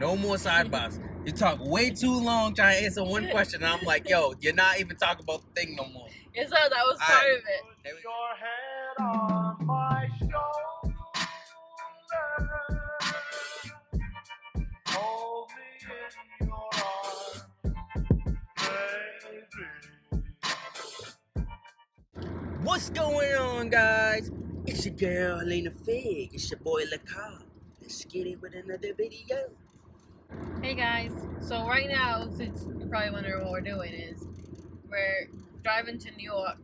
No more sidebars. You talk way too long trying to answer one question, and I'm like, yo, you're not even talking about the thing no more. Yes, sir, that was part of it. Put your head on my shoulder. Hold me in your arms, baby. What's going on, guys? It's your girl, HELAYNAFIGGG. It's your boy, LaCar. Let's get it with another video. Hey guys, so right now, since you're probably wondering what we're doing is, we're driving to New York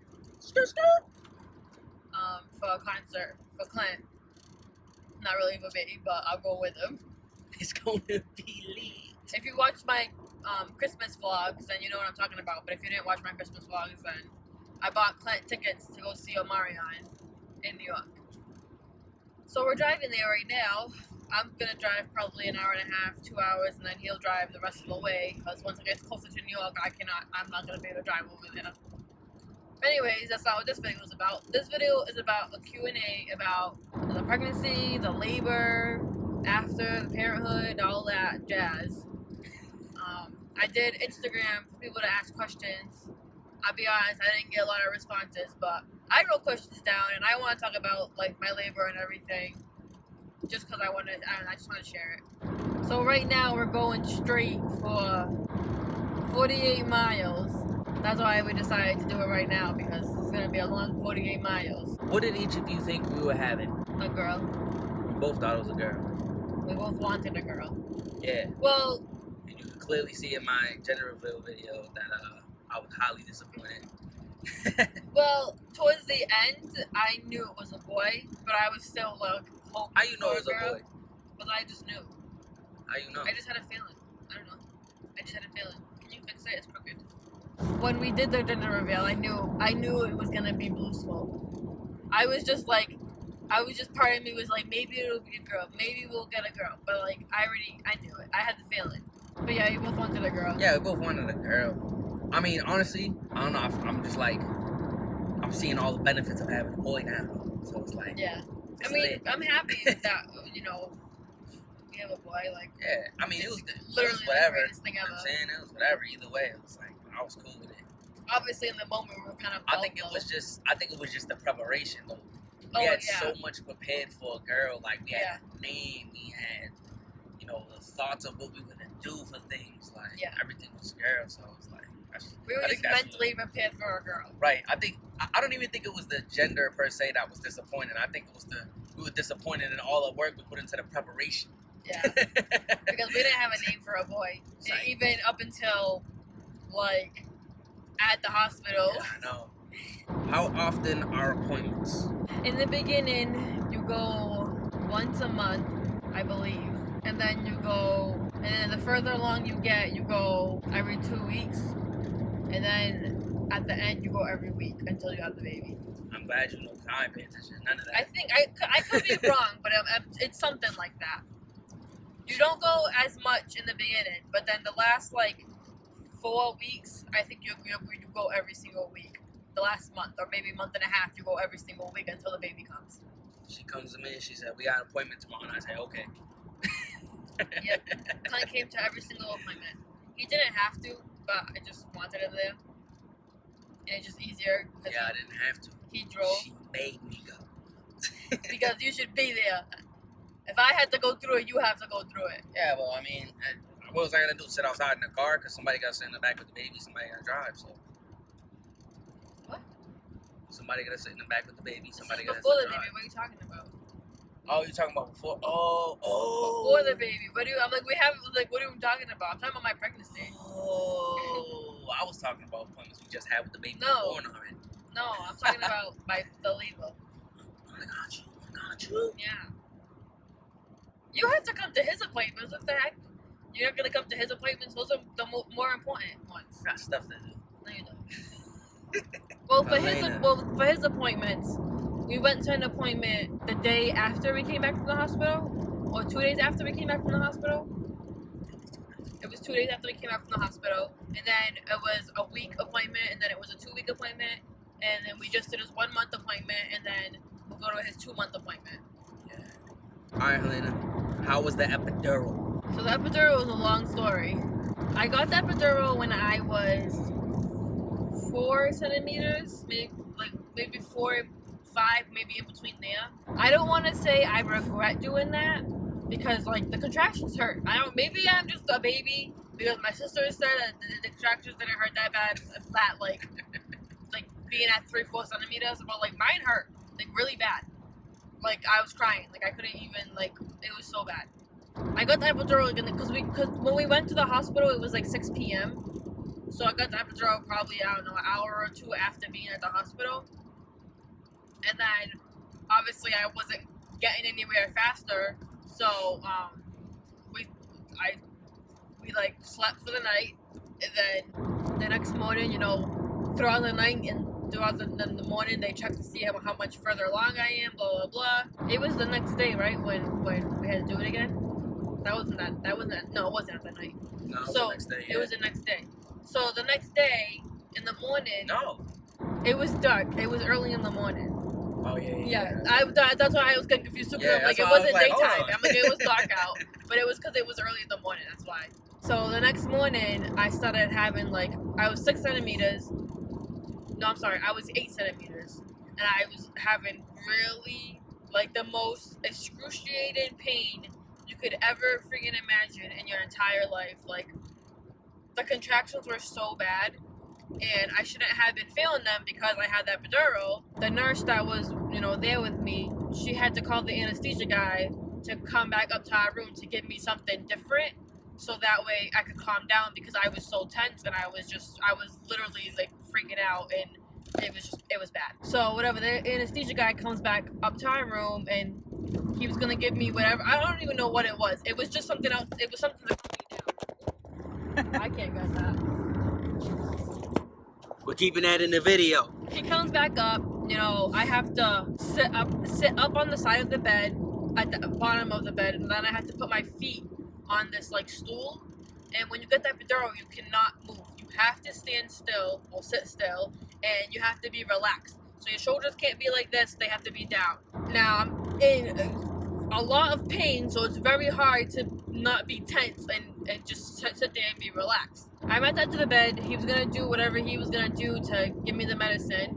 for a concert for Clint. Not really for Baby, but I'll go with him. It's gonna be lit. If you watch my Christmas vlogs, then you know what I'm talking about. But if you didn't watch my Christmas vlogs, then I bought Clint tickets to go see Omarion in New York. So we're driving there right now. I'm gonna drive probably an hour and a half, 2 hours, and then he'll drive the rest of the way. Because once it gets closer to New York, I'm not gonna be able to drive over there. Anyways, that's not what this video is about. This video is about a Q&A about the pregnancy, the labor, after, the parenthood, all that jazz. I did Instagram for people to ask questions. I'll be honest, I didn't get a lot of responses, but I wrote questions down, and I want to talk about like my labor and everything, just because I just want to share it. So right now we're going straight for 48 miles. That's why we decided to do it right now, because it's gonna be a long 48 miles. What did each of you think we were having? A girl. We both thought it was a girl. We both wanted a girl. Yeah. Well, And you can clearly see in my gender reveal video that I was highly disappointed. well, towards the end, I knew it was a boy, but I was still like hoping How you know for it was girl, a boy? But I just knew. How you know? I just had a feeling. I don't know. I just had a feeling. Can you fix it? It's crooked. When we did the gender reveal, I knew it was gonna be blue smoke. I was just part of me was like, maybe it'll be a girl, maybe we'll get a girl, but like I knew it. I had the feeling. But yeah, you both wanted a girl. Yeah, we both wanted a girl. I mean, honestly, I don't know. I'm just like, I'm seeing all the benefits of having a boy now. So it's like, yeah. It's I mean, lit. I'm happy that we have a boy. Like, yeah. I mean, it was literally whatever. the greatest thing You know ever. what I'm saying? It was whatever. Either way, it was like I was cool with it. Obviously, in the moment, we were kind of. I think it was just the preparation though. Oh, We had yeah. so much prepared for a girl. Like we had Yeah. a name, we had, the thoughts of what we were gonna do for things. Like Yeah. everything was girl. So it was like We were I think just that's mentally prepared for a girl. right. I don't even think it was the gender per se that was disappointing. I think it was we were disappointed in all the work we put into the preparation. Yeah. Because we didn't have a name for a boy. And Right. even up until, like, at the hospital. Yeah, I know. How often are appointments? In the beginning, you go once a month, I believe. And then and then the further along you get, you go every 2 weeks. And then at the end, you go every week until you have the baby. I'm glad you know. I ain't paying attention to none of that. I think, I could be wrong, but it's something like that. You don't go as much in the beginning, but then the last, 4 weeks, I think you go every single week. The last month, or maybe month and a half, you go every single week until the baby comes. She comes to me and she said, "We got an appointment tomorrow," and I say, "Okay." Yep. Clint came to every single appointment. He didn't have to, but I just wanted him there. And it's just easier because Yeah, I didn't have to. he drove. She made me go. Because you should be there. If I had to go through it, you have to go through it. Yeah, well, I mean, what was I gonna do? Sit outside in the car because somebody got to sit in the back with the baby. Somebody got to drive. So What? somebody got to sit in the back with the baby. Somebody This got is to before sit the drive. baby. What are you talking about? Oh, you talking about before? Oh. Before the baby. I'm like, what are you talking about? I'm talking about my pregnancy. Oh, I was talking about appointments we just had with the baby No. born already. No, I'm talking about the labor. I got you. Yeah. You have to come to his appointments. What the heck? You're not gonna come to his appointments. Those are the more important ones. Got stuff to do. No, you don't. Well, for his appointments, we went to an appointment the day after we came back from the hospital, or 2 days after we came back from the hospital. It was 2 days after we came back from the hospital, and then it was a week appointment, and then it was a 2 week appointment, and then we just did his 1 month appointment, and then we'll go to his 2 month appointment. Yeah. All right, Helayna. How was the epidural? So the epidural was a long story. I got the epidural when I was 4 centimeters, maybe 4, 5, maybe in between there. I don't want to say I regret doing that because like the contractions hurt. Maybe I'm just a baby because my sister said that the contractions didn't hurt that bad, like being at 3, 4 centimeters, but like mine hurt like really bad. Like I was crying, like I couldn't even it was so bad. I got the epidural again because when we went to the hospital it was like 6 p.m. So I got the epidural probably, I don't know, an hour or two after being at the hospital. And then, obviously, I wasn't getting anywhere faster. So, we slept for the night. And then, the next morning, throughout the night and throughout the morning, they checked to see how much further along I am, blah, blah, blah. It was the next day, right, when we had to do it again? No, it wasn't at that night. No, it was So, the next day. it was the next day. So the next day, in the morning, No. it was dark. It was early in the morning. Oh, yeah. Yeah, that's why I was getting confused too. Yeah, Like, it that's why I was wasn't like, daytime. hold on. I'm like, it was dark out. But it was because it was early in the morning. That's why. So the next morning, I started having, I was 6 centimeters. No, I'm sorry. I was 8 centimeters. And I was having really, the most excruciating pain you could ever freaking imagine in your entire life. The contractions were so bad, and I shouldn't have been feeling them because I had that epidural. The nurse that was, there with me, she had to call the anesthesia guy to come back up to our room to give me something different, so that way I could calm down because I was so tense and I was literally freaking out, and it was bad. So whatever, the anesthesia guy comes back up to our room and he was gonna give me whatever. I don't even know what it was. It was just something else. It was something to calm me down. I can't get that. We're keeping that in the video. He comes back up, I have to sit up on the side of the bed, at the bottom of the bed, and then I have to put my feet on this stool. And when you get that epidural, you cannot move. You have to stand still or sit still, and you have to be relaxed. So your shoulders can't be like this, they have to be down. Now I'm in a lot of pain, so it's very hard to not be tense and just sit there and be relaxed. I went out to the bed. He was gonna do whatever he was gonna do to give me the medicine.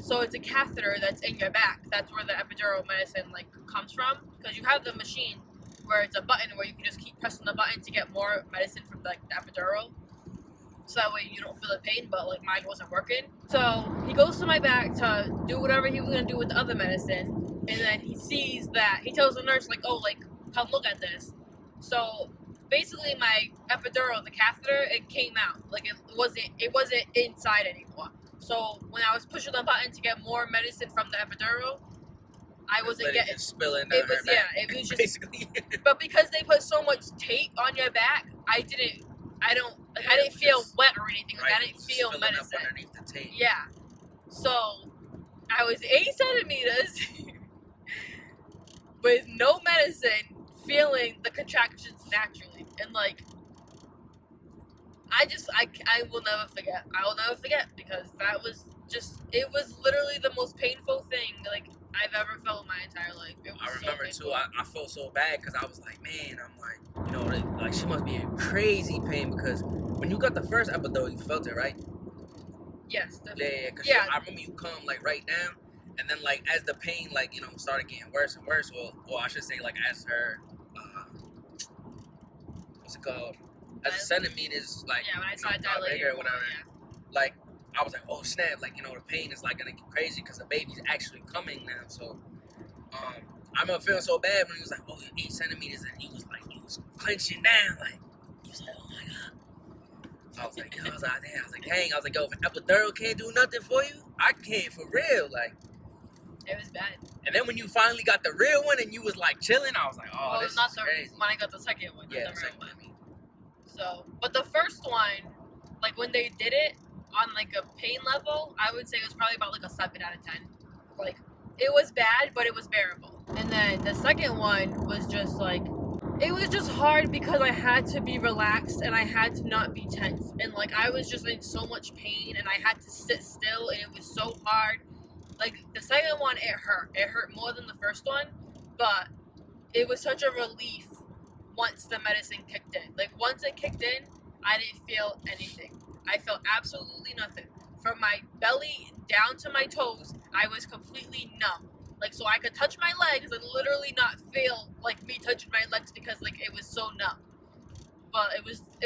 So it's a catheter that's in your back. That's where the epidural medicine comes from, because you have the machine where it's a button where you can just keep pressing the button to get more medicine from the epidural. So that way you don't feel the pain, but mine wasn't working. So he goes to my back to do whatever he was gonna do with the other medicine. And then he sees that, he tells the nurse, come look at this. So basically my epidural, the catheter, it came out. It wasn't inside anymore. So when I was pushing the button to get more medicine from the epidural, I wasn't getting, spilling down her back. It was just basically. But because they put so much tape on your back, I didn't feel wet or anything. Right, I didn't feel medicine. Up underneath the tape. Yeah. So I was 8 centimeters with no medicine, feeling the contractions naturally. And I will never forget. I will never forget, because that was it was literally the most painful thing I've ever felt in my entire life. It was I remember so too, I felt so bad because I was like, man, I'm she must be in crazy pain, because when you got the first epidural, you felt it, right? Yes. Yeah, because Yeah. I remember you come right down, and then as the pain started getting worse and worse, or I should say as her what's it called? As the centimeters when I started got dilating bigger or more, whatever. yeah. I was like, oh snap, the pain is gonna get crazy because the baby's actually coming now. So I remember feeling so bad when he was like, oh, 8 centimeters, and he was clenching down, he was like, oh my god. I was like, yo, I was like, dang, yo, if an epidural can't do nothing for you, I can't for real, It was bad. And then when you finally got the real one and you was chilling, I was like, oh, this not is the crazy. when I got the second one. Yeah, not the the real second one. one. So, but the first one, when they did it on a pain level, I would say it was probably about a 7 out of 10. It was bad, but it was bearable. And then the second one was just it was just hard because I had to be relaxed and I had to not be tense. And I was just in so much pain and I had to sit still, and it was so hard. The second one, it hurt. It hurt more than the first one, but it was such a relief once the medicine kicked in. Like, once it kicked in, I didn't feel anything. I felt absolutely nothing. From my belly down to my toes, I was completely numb. Like, so I could touch my legs and literally not feel like me touching my legs because, like, it was so numb. But it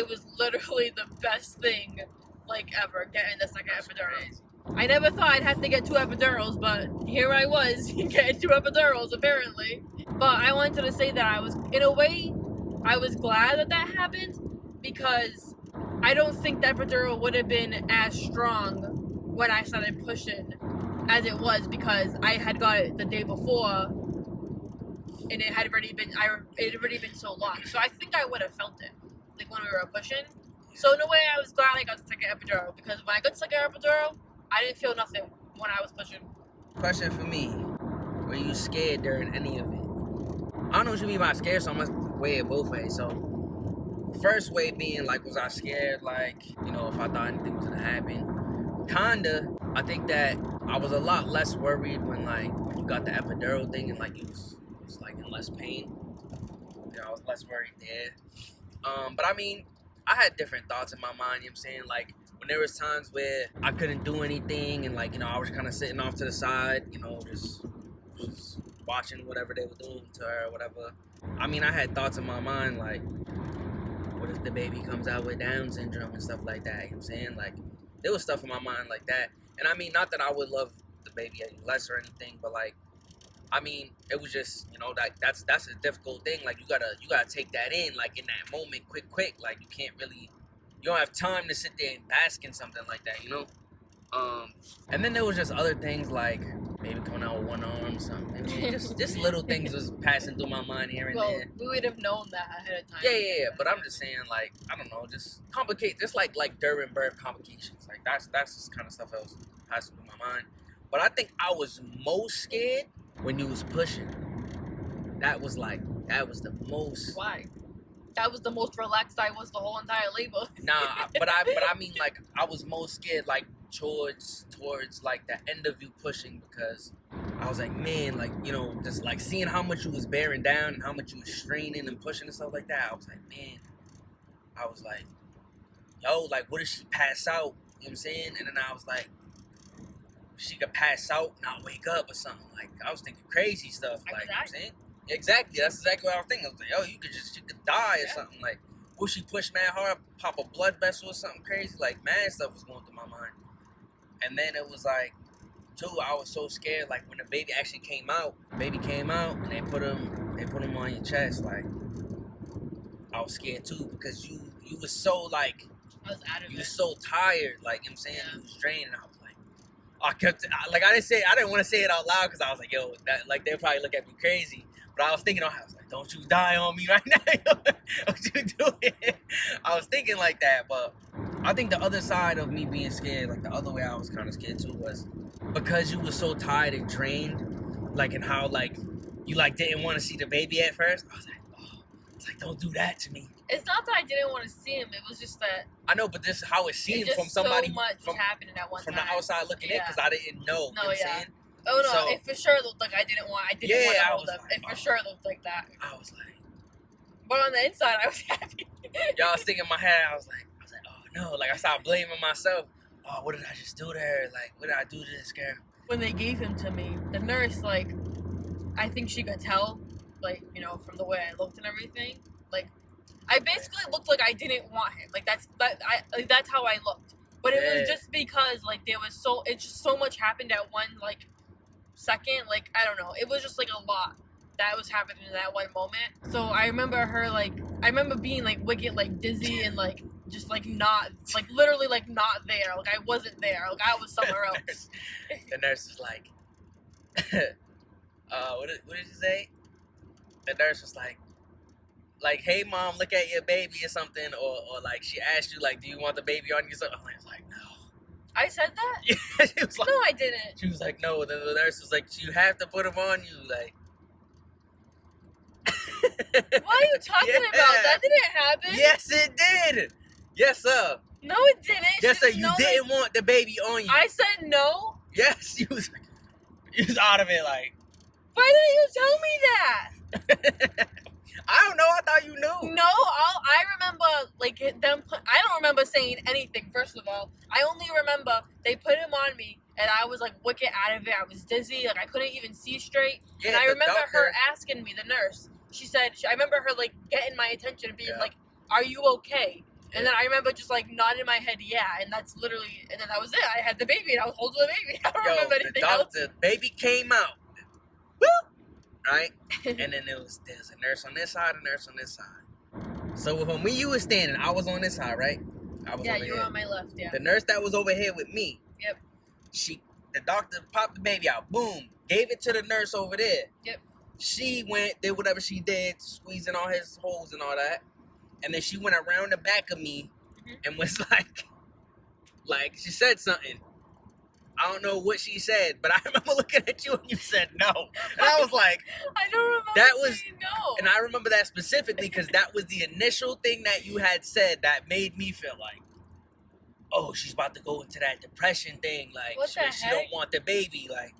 was literally the best thing, like, ever, getting the second epidural. I never thought I'd have to get 2 epidurals, but here I was, getting 2 epidurals, apparently. But I wanted to say that I was, in a way, I was glad that that happened, because I don't think the epidural would have been as strong when I started pushing as it was, because I had got it the day before, and it had already been so long. So I think I would have felt it, like when we were pushing. So in a way, I was glad I got the second epidural, because when I got the second epidural, I didn't feel nothing when I was pushing. Question for me: were you scared during any of it? I don't know what you mean by scared, so I must weigh it both ways. So, first way being like, was I scared? Like, you know, if I thought anything was gonna happen? Kinda. I think that I was a lot less worried when you got the epidural thing and like you was like in less pain. You know, I was less worried there. But I mean, I had different thoughts in my mind. You know what I'm saying? Like, when there was times where I couldn't do anything and like, you know, I was kind of sitting off to the side, you know, just watching whatever they were doing to her or whatever. I mean, I had thoughts in my mind like, what if the baby comes out with Down syndrome and stuff like that? You know what I'm saying? Like, there was stuff in my mind like that. And I mean, not that I would love the baby any less or anything, but like, I mean, it was just, you know, that's a difficult thing. Like, you gotta take that in, like, in that moment, quick. Like, you don't have time to sit there and bask in something like that, you know? And then there was just other things like maybe coming out with one arm or something. just little things was passing through my mind here and there. We would have known that ahead of time. Yeah. But I'm just saying, like, I don't know, just like during birth complications. Like, that's just kind of stuff that was passing through my mind. But I think I was most scared when you was pushing. That was the most. Why? That was the most relaxed I was the whole entire labor. But I mean, like, I was most scared, like, towards like the end of you pushing, because I was like, man, like, you know, just like seeing how much you was bearing down and how much you was straining and pushing and stuff like that. I was like, man, yo, like, what if she pass out? You know what I'm saying? And then I was like, she could pass out, not wake up or something. Like, I was thinking crazy stuff. Like, you know what I'm saying? Exactly. That's exactly what I was thinking. I was like, yo, you could die or something. Like, will she push mad hard, pop a blood vessel or something crazy? Like, mad stuff was going through my mind. And then it was like, too, I was so scared. Like, when the baby actually came out, and they put him on your chest. Like, I was scared too, because you was so like, I was out of it. You was so tired. Like, you know what I'm saying? You was drained. And I was like, I didn't want to say it out loud because I was like, yo, they'll probably look at me crazy. But I was thinking, I was like, don't you die on me right now. Don't you do it. I was thinking like that, but I think the other side of me being scared, like the other way I was kind of scared too, was because you were so tired and drained, like, and how, like, you, like, didn't want to see the baby at first. I was like, oh, it's like, don't do that to me. It's not that I didn't want to see him. It was just that. I know, but this is how it seemed from somebody. So much was happening at one from time. the outside looking in, because I didn't know. No, you know what I'm saying? Oh no! So, it for sure looked like I didn't want to hold him. It for sure looked like that. I was like, but on the inside, I was happy. Y'all was thinking in my head. I was like, oh no! Like, I started blaming myself. Oh, what did I just do to her? Like, what did I do to this girl? When they gave him to me, the nurse, like, I think she could tell, like, you know, from the way I looked and everything. Like, I basically looked like I didn't want him. Like, that's how I looked. But it was just because, like, it's just so much happened at one, like, second. Like, I don't know. It was just, like, a lot that was happening in that one moment. So I remember her, like, being, like, wicked, like, dizzy and, like, just, like, not, like, literally, like, not there. Like, I wasn't there. Like, I was somewhere else. The nurse was like, what did she say? The nurse was like, hey, mom, look at your baby or something. Or like, she asked you, like, do you want the baby on you? I was like, no. I said that? Yeah, she was like, no, I didn't. She was like, no. Then the nurse was like, you have to put him on you. Like, what are you talking about? That didn't happen. Yes, it did. Yes, sir. No, it didn't. Yes, sir. You didn't want the baby on you. I said no. Yes, you was out of it. Like, why didn't you tell me that? I don't know. I thought you knew. No, I remember like them. I don't remember saying anything. First of all, I only remember they put him on me, and I was like wicked out of it. I was dizzy, like I couldn't even see straight. Yeah, and I the remember doctor- her asking me, the nurse. She said, I remember her like getting my attention and being Yeah. like, "Are you okay?" And then I remember just like nodding my head, yeah. And that's literally, and then that was it. I had the baby, and I was holding the baby. I don't remember anything else. The baby came out. Woo! Right? And then there's a nurse on this side, a nurse on this side. So when you were standing, I was on this side, right? I was Yeah, over you here. were on my left, yeah. The nurse that was over here with me. Yep. The doctor popped the baby out. Boom. Gave it to the nurse over there. Yep. She went, did whatever she did, squeezing all his holes and all that. And then she went around the back of me and was like she said something. I don't know what she said, but I remember looking at you and you said no. And I was like, I don't remember that was, saying no. and I remember that specifically because that was the initial thing that you had said that made me feel like, oh, she's about to go into that depression thing. Like, What the she heck? don't want the baby. Like,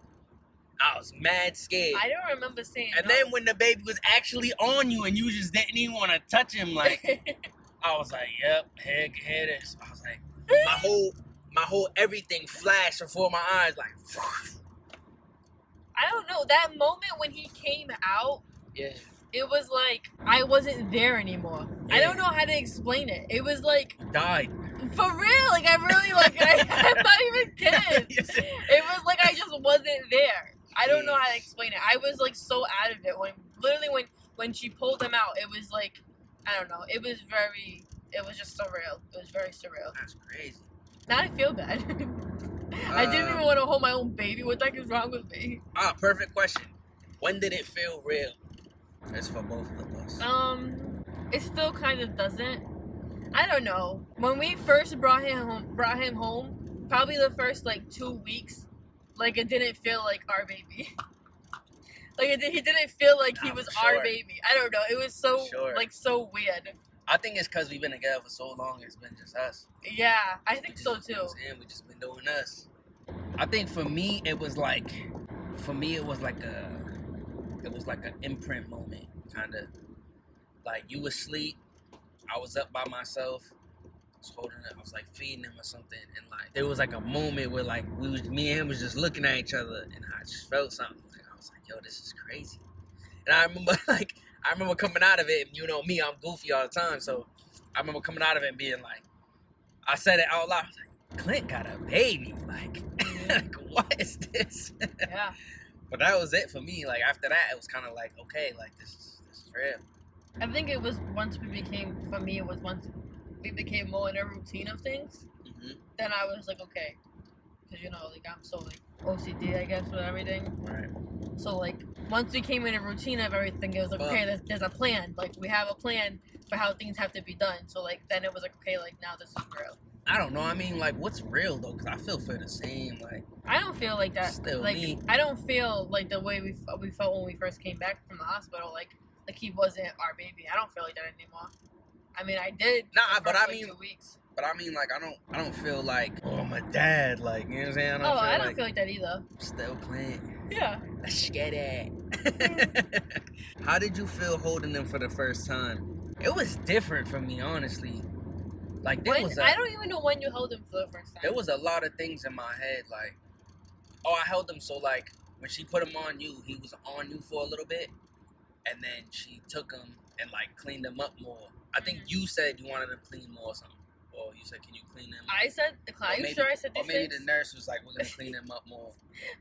I was mad scared. I don't remember saying And no. then when the baby was actually on you and you just didn't even want to touch him, like, I was like, yep, here it is. I was like, my whole everything flashed before my eyes, like, I don't know. That moment when he came out, yeah. it was like I wasn't there anymore. I Yeah. don't know how to explain it. It was like You died. for real. Like I really I'm not even kidding. Yes. It was like I just wasn't there. I don't know how to explain it. I was like so out of it when she pulled him out. It was like I don't know. It was just surreal. It was very surreal. That's crazy. Now I feel bad. I didn't even want to hold my own baby. What the heck is wrong with me? Perfect question. When did it feel real? It's for both of us. It still kind of doesn't. I don't know. When we first brought him home, probably the first like 2 weeks, like it didn't feel like our baby. Like he didn't feel like he Nah, was for our sure. baby. I don't know. It was so Sure. like so weird. I think it's because we've been together for so long. It's been just us. Yeah, I think so too. And we just been doing us. I think for me it was like an imprint moment, kind of. Like you was asleep, I was up by myself. I was holding him. I was like feeding him or something, and like there was like a moment where like me and him was just looking at each other, and I just felt something. Like, I was like, yo, this is crazy. And I remember coming out of it, and you know me, I'm goofy all the time, so I remember coming out of it and being like, I said it out loud. I was like, Clint got a baby. Like, like what is this? Yeah. But that was it for me. Like after that, it was kind of like, okay, like this is real. I think it was once we became more in a routine of things. Mm-hmm. Then I was like, okay, because you know, like I'm so like OCD, I guess, with everything. Right. So like once we came in a routine of everything, it was like, okay, there's a plan. Like we have a plan for how things have to be done. So like then it was like, okay, like now this is real. I don't know. I mean, like, what's real though? Because I feel the same. Like, I don't feel like that. Still like me. I don't feel like the way we felt when we first came back from the hospital. Like he wasn't our baby. I don't feel like that anymore. I mean, I did. Nah, the but first, I mean- 2 weeks. but I mean, like, I don't feel like, oh, my dad. Like, you know what I'm saying? I don't feel like that either. Still Clint. Yeah. Let's get it. How did you feel holding them for the first time? It was different for me, honestly. Like I don't even know when you held him for the first time. there was a lot of things in my head. Like, oh, I held him so like when she put him on you, he was on you for a little bit, and then she took him and like cleaned him up more. I think you said you wanted him clean more or something. Or you said, can you clean him? I said, are you sure I said Or these maybe things? the nurse was like, we're gonna clean him up more.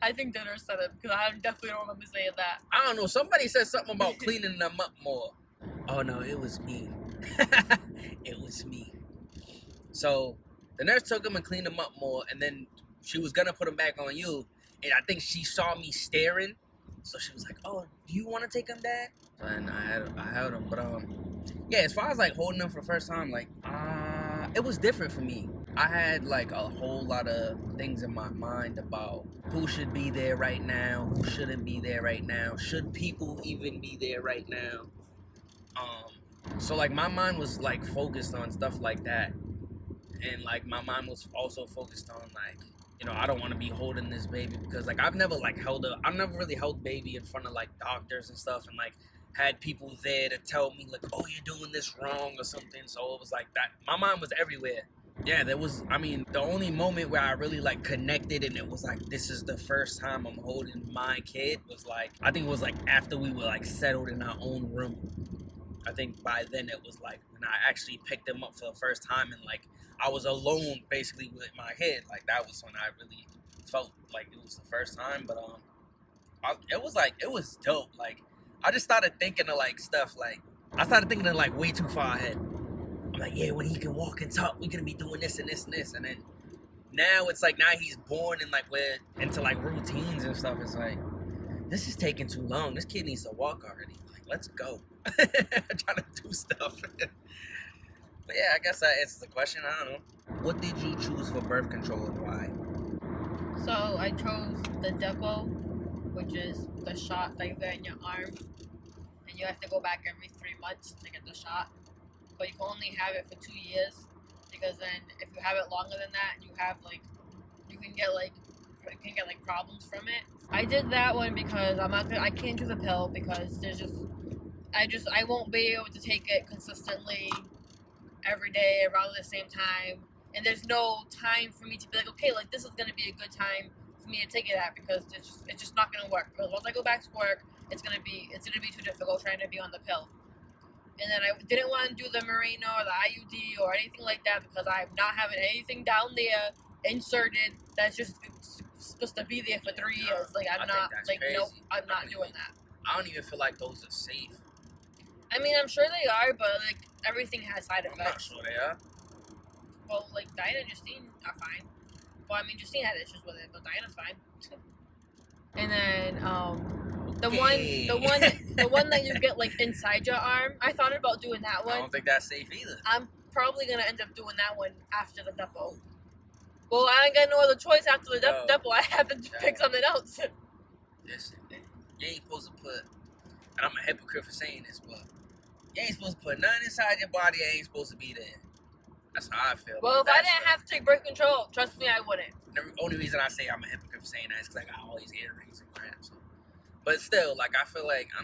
I think the nurse said it because I definitely don't remember saying that. I don't know. Somebody said something about cleaning them up more. Oh no, it was me. It was me. So the nurse took him and cleaned him up more, and then she was gonna put him back on you. And I think she saw me staring, so she was like, "Oh, do you want to take him, Dad?" And I held him, but yeah. As far as like holding him for the first time, like it was different for me. I had like a whole lot of things in my mind about who should be there right now, who shouldn't be there right now, should people even be there right now. So like my mind was like focused on stuff like that, and like my mind was also focused on like, you know, I don't want to be holding this baby because like I've never really held baby in front of like doctors and stuff and like had people there to tell me like, oh, you're doing this wrong or something. So it was like that. My mind was everywhere. Yeah, there was, I mean, the only moment where I really like connected and it was like, this is the first time I'm holding my kid was like, I think it was like after we were like settled in our own room. I think by then it was like when I actually picked him up for the first time and like I was alone basically with my kid. Like that was when I really felt like it was the first time. But it was dope. Like I just started thinking of like stuff like I started thinking of like way too far ahead. I'm like, yeah, when he can walk and talk, we're gonna be doing this and this and this. And then now it's like now he's born and like we're into like routines and stuff. It's like this is taking too long. This kid needs to walk already. Like, let's go. I'm trying to do stuff. But yeah, I guess that answers the question. I don't know. What did you choose for birth control and why? So I chose the Dubé, which is the shot that you get in your arm, and you have to go back every 3 months to get the shot. But you can only have it for 2 years, because then if you have it longer than that, you can get problems from it. I did that one because I can't do the pill because I won't be able to take it consistently every day around the same time, and there's no time for me to be like, okay, like this is gonna be a good time for me to take it at, because it's just not gonna work. Because once I go back to work, it's gonna be too difficult trying to be on the pill. And then I didn't want to do the Mirena or the IUD or anything like that because I'm not having anything down there inserted that's just supposed to be there for 3 years. Like I'm not doing that. I don't even feel like those are safe. I mean, I'm sure they are, but like everything has side effects. I'm not sure they are. Well, like Diana and Justine are fine. Well, I mean, Justine had issues with it, but Diana's fine. And then the one that you get like inside your arm, I thought about doing that one. I don't think that's safe either. I'm probably gonna end up doing that one after the Dubé. Well, I ain't got no other choice after the Dubé. I have to pick something else. Listen, you ain't supposed to put, and I'm a hypocrite for saying this, but you ain't supposed to put nothing inside your body that ain't supposed to be there. That's how I feel. Well, if I didn't have to take birth control, trust me, I wouldn't. The only reason I say I'm a hypocrite for saying that is because I got all these earrings and crap. So. But still, like I feel like I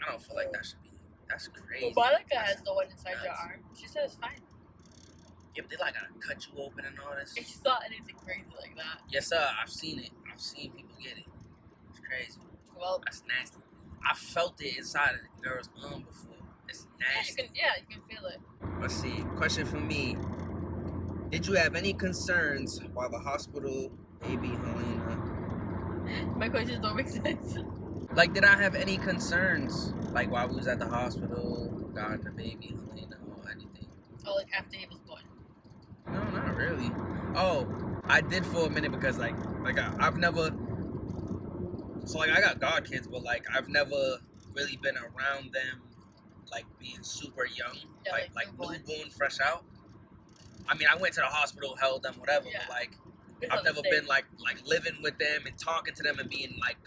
don't feel like that should be. That's crazy. Well, Monica has the one inside your arm. She said it's fine. Yeah, but they like gotta cut you open and all this. It's not anything crazy like that. Yes, sir. I've seen it. I've seen people get it. It's crazy. Well, that's nasty. I felt it inside of the girl's arm before. It's nasty. You can feel it. Let's see. Question for me. Did you have any concerns while the hospital, baby Helayna? My questions don't make sense. Like, did I have any concerns? Like, while we was at the hospital, regarding the baby Helayna or anything? Oh, like after he was born? No, not really. Oh, I did for a minute because, I've never... So, like, I got god kids, but, like, I've never really been around them, like, being super young. Yeah, like newborn, fresh out. I mean, I went to the hospital, held them, whatever, but, like, I've never been, like living with them and talking to them and being, like,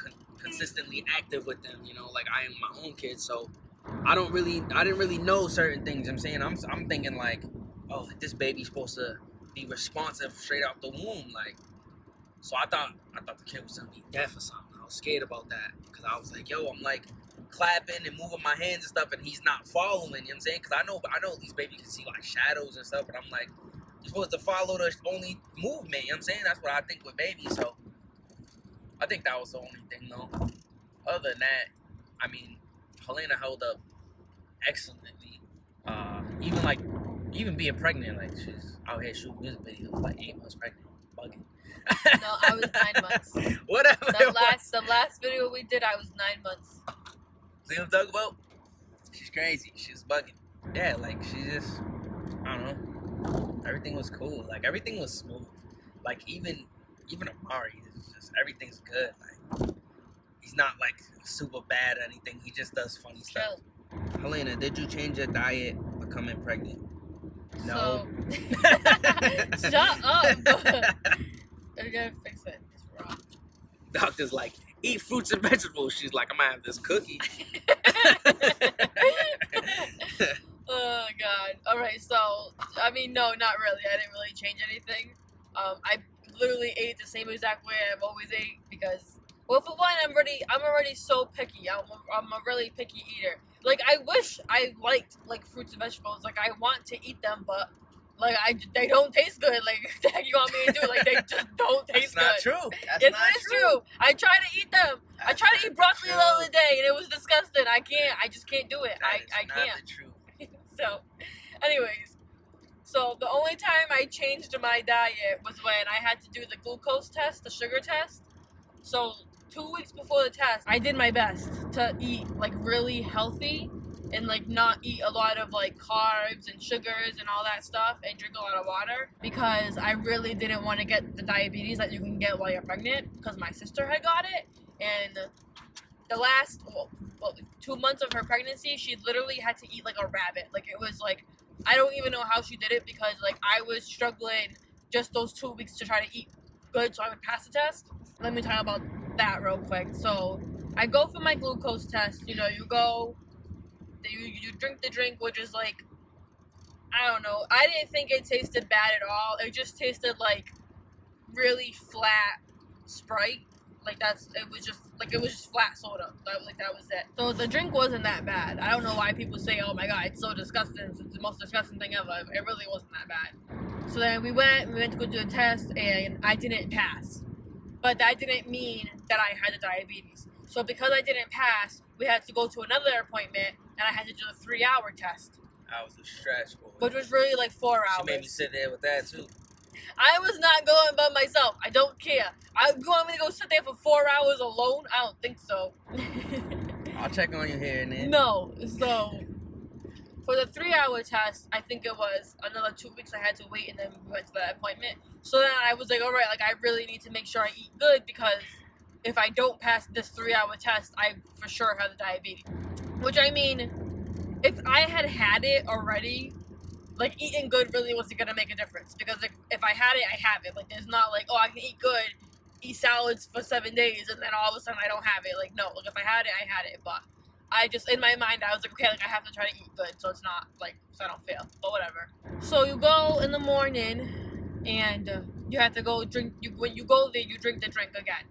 consistently active with them, you know? Like, I am my own kid, so I didn't really know certain things. I'm saying, I'm thinking, like, oh, this baby's supposed to be responsive straight out the womb, like. So I thought the kid was gonna be deaf or something. I was scared about that because I was like, yo, I'm like clapping and moving my hands and stuff, and he's not following. You know what I'm saying? Because I know these babies can see like shadows and stuff, but I'm like, you're supposed to follow the only movement. You know what I'm saying? That's what I think with babies. So I think that was the only thing, though. Other than that, I mean, Helayna held up excellently. Even being pregnant, like she's out here shooting music videos, like 8 months pregnant, bugging. No, I was 9 months. Whatever. The last video we did, I was 9 months. See what I'm talking about? She's crazy. She's bugging. Yeah, like she just, I don't know. Everything was cool. Like everything was smooth. Like even Amari is just everything's good. Like he's not like super bad or anything. He just does funny stuff. Helayna, did you change your diet becoming pregnant? No. So, shut up. I gotta fix it. It's wrong. Doctor's like, eat fruits and vegetables. She's like, I'm gonna have this cookie. Oh god. Alright, so I mean no, not really. I didn't really change anything. I literally ate the same exact way I've always ate because Well, for one, I'm already so picky. I'm a really picky eater. Like, I wish I liked like fruits and vegetables. Like, I want to eat them, but like they don't taste good. Like, the heck you want me to do? Like, they just don't taste good. That's not true. That's Yes, not it is true. I try to eat them. I try to eat broccoli the other day, and it was disgusting. I can't. I just can't do it. I can't. Not the truth. So, anyways, so the only time I changed my diet was when I had to do the glucose test, the sugar test. So 2 weeks before the test, I did my best to eat like really healthy and like not eat a lot of like carbs and sugars and all that stuff and drink a lot of water because I really didn't want to get the diabetes that you can get while you're pregnant because my sister had got it. And the last 2 months of her pregnancy, she literally had to eat like a rabbit. Like, it was like, I don't even know how she did it because like I was struggling just those 2 weeks to try to eat good so I would pass the test. Let me talk about that real quick. So I go for my glucose test. You know, you go, you drink the drink, which is like, I don't know. I didn't think it tasted bad at all. It just tasted like really flat Sprite. Like, it was just flat soda. That was it. So the drink wasn't that bad. I don't know why people say, oh my god, it's so disgusting. It's the most disgusting thing ever. It really wasn't that bad. So then we went to go do the test, and I didn't pass. But that didn't mean that I had the diabetes. So because I didn't pass, we had to go to another appointment, and I had to do a 3-hour test. That was a stretch, boy. Which was really like 4 hours. She made me sit there with that, too. I was not going by myself. I don't care. You want me to go sit there for 4 hours alone? I don't think so. I'll check on you here and there. No. So, for the 3-hour test, I think it was another 2 weeks I had to wait, and then we went to that appointment. So then I was like, all right, like, I really need to make sure I eat good because if I don't pass this 3-hour test, I for sure have the diabetes. Which, I mean, if I had it already, like, eating good really wasn't going to make a difference. Because if I had it, I have it. Like, there's not like, oh, I can eat good, eat salads for 7 days, and then all of a sudden I don't have it. Like, no. Like, if I had it, I had it. But I just, in my mind, I was like, okay, like, I have to try to eat good so it's not, like, so I don't fail. But whatever. So you go in the morning, and you have to go drink, when you go there, you drink the drink again.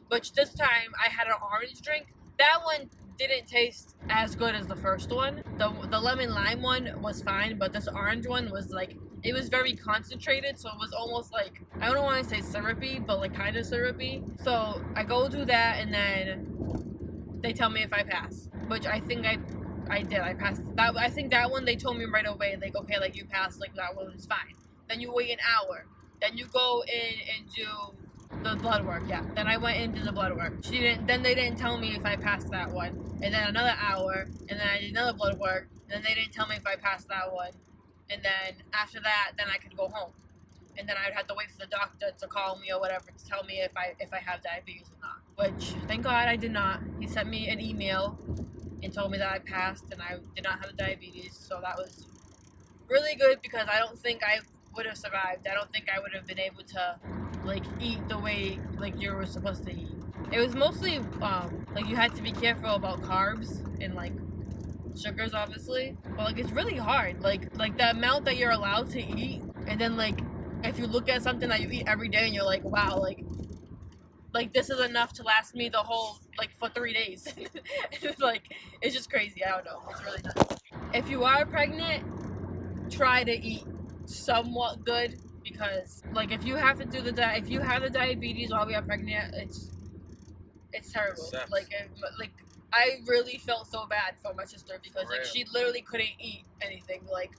Which this time, I had an orange drink. That one didn't taste as good as the first one. The lemon lime one was fine, but this orange one was like, it was very concentrated, so it was almost like, I don't want to say syrupy, but like kind of syrupy. So I go do that, and then they tell me if I pass, which I think I did. I passed that. I think that one they told me right away, like, okay, like, you passed, like, that one is fine. Then you wait an hour. Then you go in and do the blood work. Yeah. Then I went into the blood work. Then they didn't tell me if I passed that one. And then another hour, and then I did another blood work. And then they didn't tell me if I passed that one. And then after that, then I could go home. And then I'd have to wait for the doctor to call me or whatever to tell me if I have diabetes or not. Which, thank God I did not. He sent me an email and told me that I passed and I did not have diabetes. So that was really good because I don't think I would have survived. I don't think I would have been able to, like, eat the way, like, you were supposed to eat. It was mostly, like, you had to be careful about carbs and, like, sugars, obviously. But, like, it's really hard. Like the amount that you're allowed to eat, and then, like, if you look at something that you eat every day and you're like, wow, like this is enough to last me the whole, like, for 3 days. Like, it's just crazy. I don't know. It's really nuts. If you are pregnant, try to eat somewhat good because, like, if you have to do if you have the diabetes while we are pregnant, it's terrible. Like, I really felt so bad for my sister because, like, she literally couldn't eat anything, like,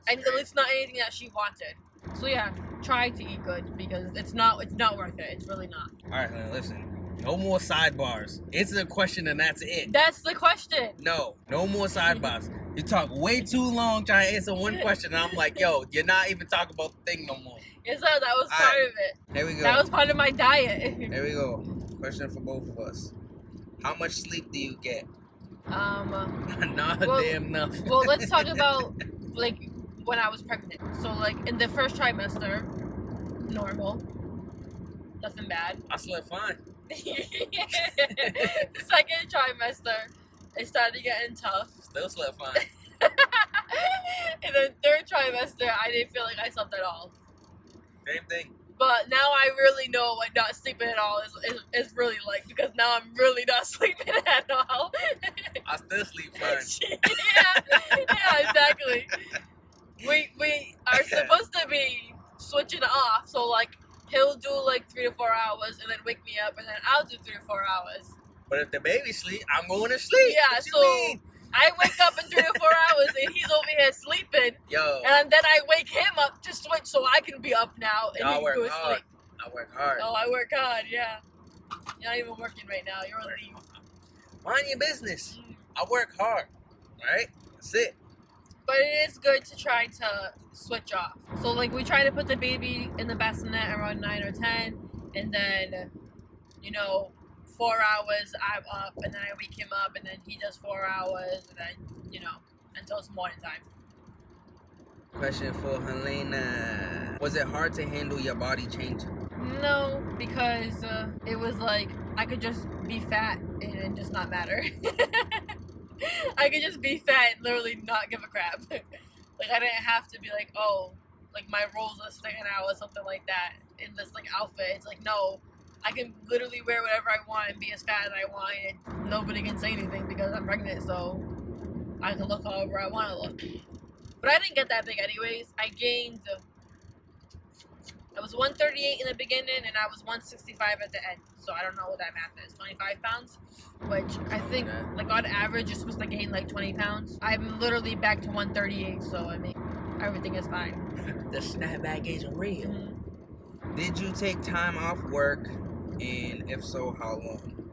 and it's not anything that she wanted. So yeah, try to eat good because it's not worth it. It's really not. All right, man, listen. No more sidebars. Answer the question and that's it. That's the question. No more sidebars. You talk way too long trying to answer one question, and I'm like, yo, you're not even talking about the thing no more. Yes, that was part of it. Here we go. That was part of my diet. Here we go. Question for both of us. How much sleep do you get? Not damn enough. Well, let's talk about, like, when I was pregnant. So, like, in the first trimester, normal. Nothing bad. I slept fine. The second trimester, it started getting tough. Still slept fine. And then third trimester, I didn't feel like I slept at all. Same thing. But now I really know what not sleeping at all is really like, because now I'm really not sleeping at all. I still sleep fine. yeah, exactly. We are supposed to be switching off, so like he'll do like 3 to 4 hours and then wake me up, and then I'll do 3 to 4 hours. But if the baby sleep, I'm going to sleep. Yeah, What you so mean? I wake up in 3 to 4 hours and he's over here sleeping, Yo, and then I wake him up to switch so I can be up now and he I can work go to hard. sleep. I work hard. Oh, I work hard, yeah. You're not even working right now. You're on leave. Mind your business. I work hard. Right? That's it. But it is good to try to switch off. So like we try to put the baby in the bassinet around 9 or 10, and then, 4 hours I'm up, and then I wake him up, and then he does 4 hours, and then, until it's morning time. Question for Helayna. Was it hard to handle your body changing? No, because it was like I could just be fat and just not matter. I could just be fat and literally not give a crap. Like I didn't have to be like, oh, like my rolls are sticking out or something like that in this like outfit. It's like, no, I can literally wear whatever I want and be as fat as I want, and nobody can say anything because I'm pregnant, so I can look however I want to look. But I didn't get that big anyways. I was 138 in the beginning, and I was 165 at the end. So I don't know what that math is. 25 pounds, which I think, like on average, you're supposed to gain like 20 pounds. I'm literally back to 138, so I mean, everything is fine. The snapback is real. Mm-hmm. Did you take time off work, and if so, how long?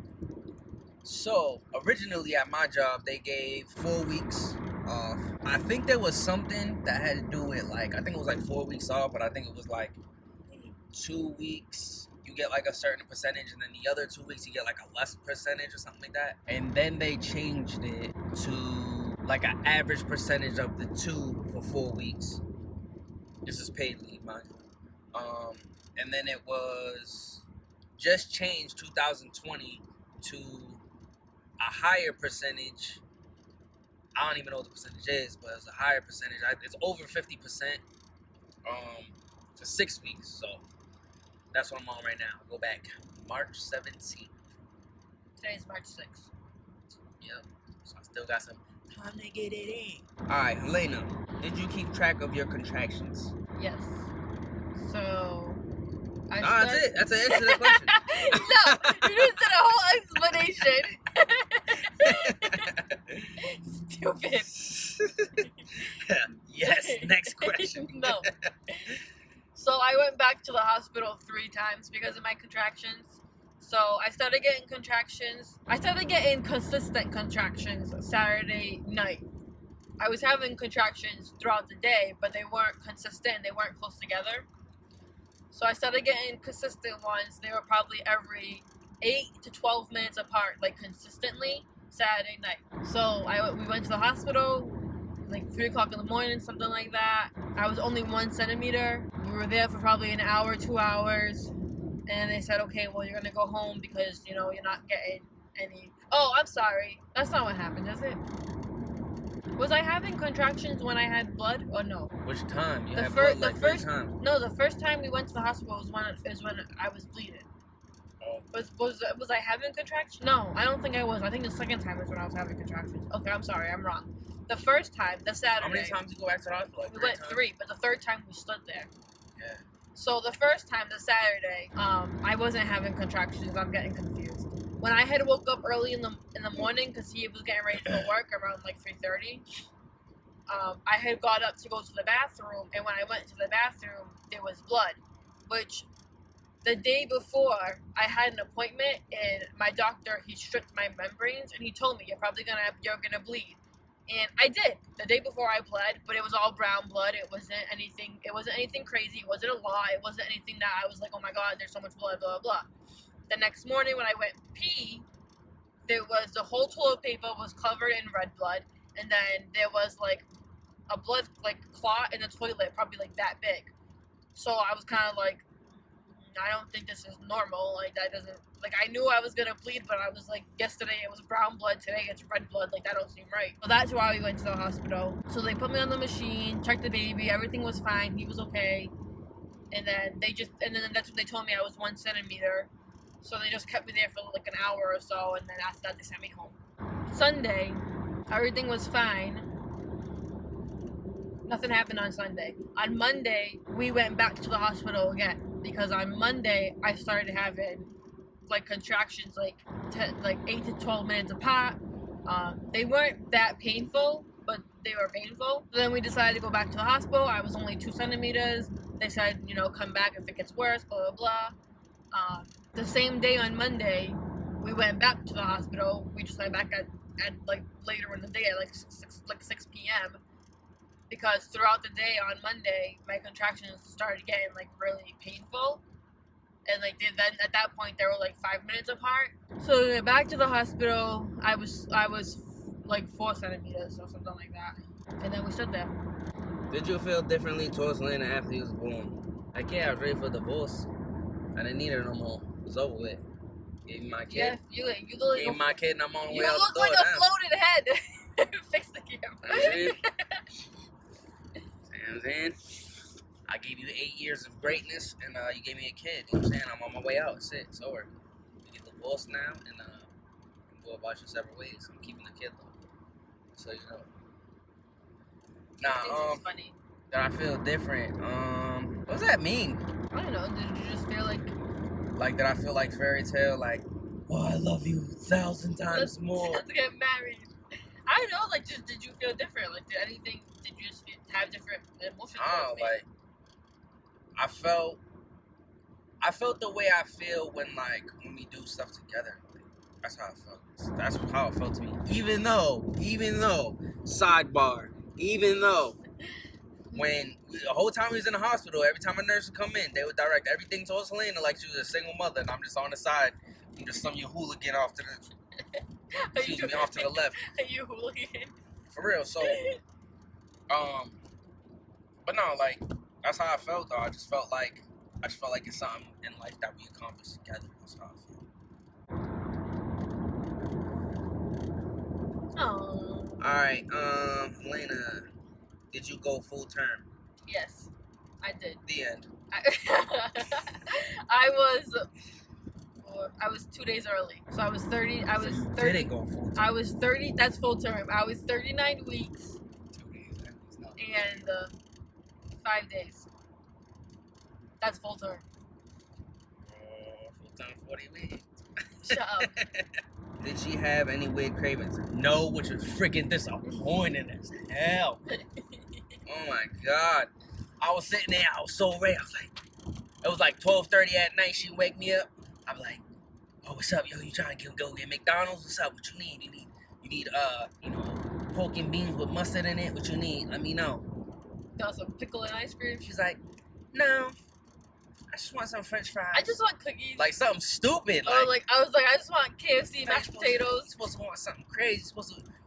So originally at my job, they gave 4 weeks off. I think there was something that had to do with I think it was like 4 weeks off, but I think it was like 2 weeks you get like a certain percentage, and then the other 2 weeks you get like a less percentage or something like that. And then they changed it to like an average percentage of the 2 for 4 weeks. This is paid leave, mind you. And then it was just changed 2020 to a higher percentage. I don't even know what the percentage is, but it's a higher percentage. It's over 50% for 6 weeks. So that's what I'm on right now. Go back March 17th. Today's March 6th. Yep. So I still got some time to get it in. Alright, Helayna, did you keep track of your contractions? Yes. So That's it. That's the answer to the question. No, you just did a whole explanation. Stupid. Yes, next question. No. So I went back to the hospital 3 times because of my contractions. So I started getting contractions. I started getting consistent contractions Saturday night. I was having contractions throughout the day, but they weren't consistent. They weren't close together. So I started getting consistent ones. They were probably every 8 to 12 minutes apart, like consistently Saturday night. So we went to the hospital, like 3 o'clock in the morning, something like that. I was only 1 centimeter. We were there for probably an hour, 2 hours. And they said, okay, well, you're going to go home because, you're not getting any. Oh, I'm sorry. That's not what happened, is it? Was I having contractions when I had blood or no? Which time? You The had fir- blood like the 3 first- times. No, the first time we went to the hospital was when I was bleeding. Oh. Was I having contractions? No, I don't think I was. I think the second time was when I was having contractions. Okay, I'm sorry, I'm wrong. The first time, the Saturday. How many times did you go back to the hospital? Like we 3 went times? 3, but the third time we stood there. Yeah. So the first time, the Saturday, I wasn't having contractions. I'm getting confused. When I had woke up early in the morning because he was getting ready for work around like 3:30. I had got up to go to the bathroom, and when I went to the bathroom, there was blood, which the day before I had an appointment, and my doctor, he stripped my membranes, and he told me you're gonna bleed, and I did the day before I bled, but it was all brown blood. It wasn't anything crazy. It wasn't a lot. It wasn't anything that I was like, oh my god, there's so much blood, blah blah blah. The next morning when I went pee, there was the whole toilet paper was covered in red blood, and then there was like a blood like clot in the toilet, probably like that big. So I was kind of like, I don't think this is normal. Like that doesn't, like I knew I was gonna bleed, but I was like, yesterday it was brown blood, today it's red blood. Like that don't seem right. So that's why we went to the hospital. So they put me on the machine, checked the baby, everything was fine, he was okay. and then that's when they told me I was 1 centimeter. So they just kept me there for like an hour or so, and then after that they sent me home. Sunday, everything was fine. Nothing happened on Sunday. On Monday, we went back to the hospital again because on Monday I started having like contractions, like 8 to 12 minutes apart. They weren't that painful, but they were painful. So then we decided to go back to the hospital. I was only 2 centimeters. They said, you know, come back if it gets worse, blah, blah, blah. The same day on Monday, we went back to the hospital. We just went back at like later in the day at like 6 p.m. because throughout the day on Monday, my contractions started getting like really painful. And like then at that point they were like 5 minutes apart. So we went back to the hospital. I was like 4 centimeters or something like that. And then we stood there. Did you feel differently towards Helayna after you was born? Like, yeah, I was ready for a divorce. I didn't need her no more. It was over with. Gave me my kid. Yeah, you look like Gave me my kid and I'm on the way you out the look door like a now. floated head. Fix the camera. See what I'm saying? I gave you 8 years of greatness, and you gave me a kid. You know what I'm saying? I'm on my way out. That's it. It's over. You get divorced now, and you can go about your separate ways. I'm keeping the kid though, so you know. Nah, It's funny. that I feel different. What does that mean? I don't know. Did you just feel like Like that I feel like fairy tale, like, oh, I love you 1,000 times more. let's get married? I don't know. Like, just did you feel different? Like, did you just have different emotions? Oh, towards me? like I felt the way I feel when we do stuff together. Like, that's how I felt. That's how it felt to me. Even though, sidebar, when the whole time we was in the hospital, every time a nurse would come in, they would direct everything towards Helayna like she was a single mother, and I'm just on the side. I'm just some hooligan off to the left. You hooligan. For real. So, but no, like that's how I felt though. I just felt like it's something in life that we accomplish together. That's how I feel. Oh. Alright, Helayna, did you go full term? Yes, I did. The end. I was 2 days early, so I was 30. I was So you 30. didn't go full term. I was 30. That's full term. I was 39 weeks 2 days. That's not and 5 days. That's full term. full term 40 weeks. Shut up. Did she have any weird cravings? No, which was freaking disappointing as hell. Oh my god. I was sitting there, I was so ready. I was like, it was like 12:30 at night. She wake me up. I'm like, oh, what's up, yo? You trying to go get McDonald's? What's up? What you need? You need pork and beans with mustard in it. What you need? Let me know. Got some pickle and ice cream. She's like, no, I just want some French fries. I just want cookies. like something stupid. I just want KFC mashed You're potatoes. supposed to want something crazy.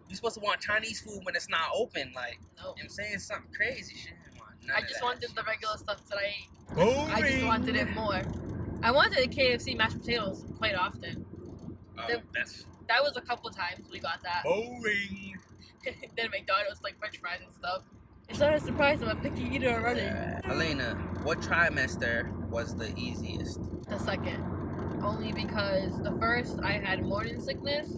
You're supposed to want Chinese food when it's not open. Like, No. you know what I'm saying? Something crazy shit. I just wanted the regular stuff that I ate. Boring. I just wanted it more. I wanted KFC mashed potatoes quite often. That's That was a couple times we got that. boring. Then McDonald's, like French fries and stuff. It's not a surprise I'm a picky eater already. Helayna, what trimester was the easiest? The second. Only because the first I had morning sickness,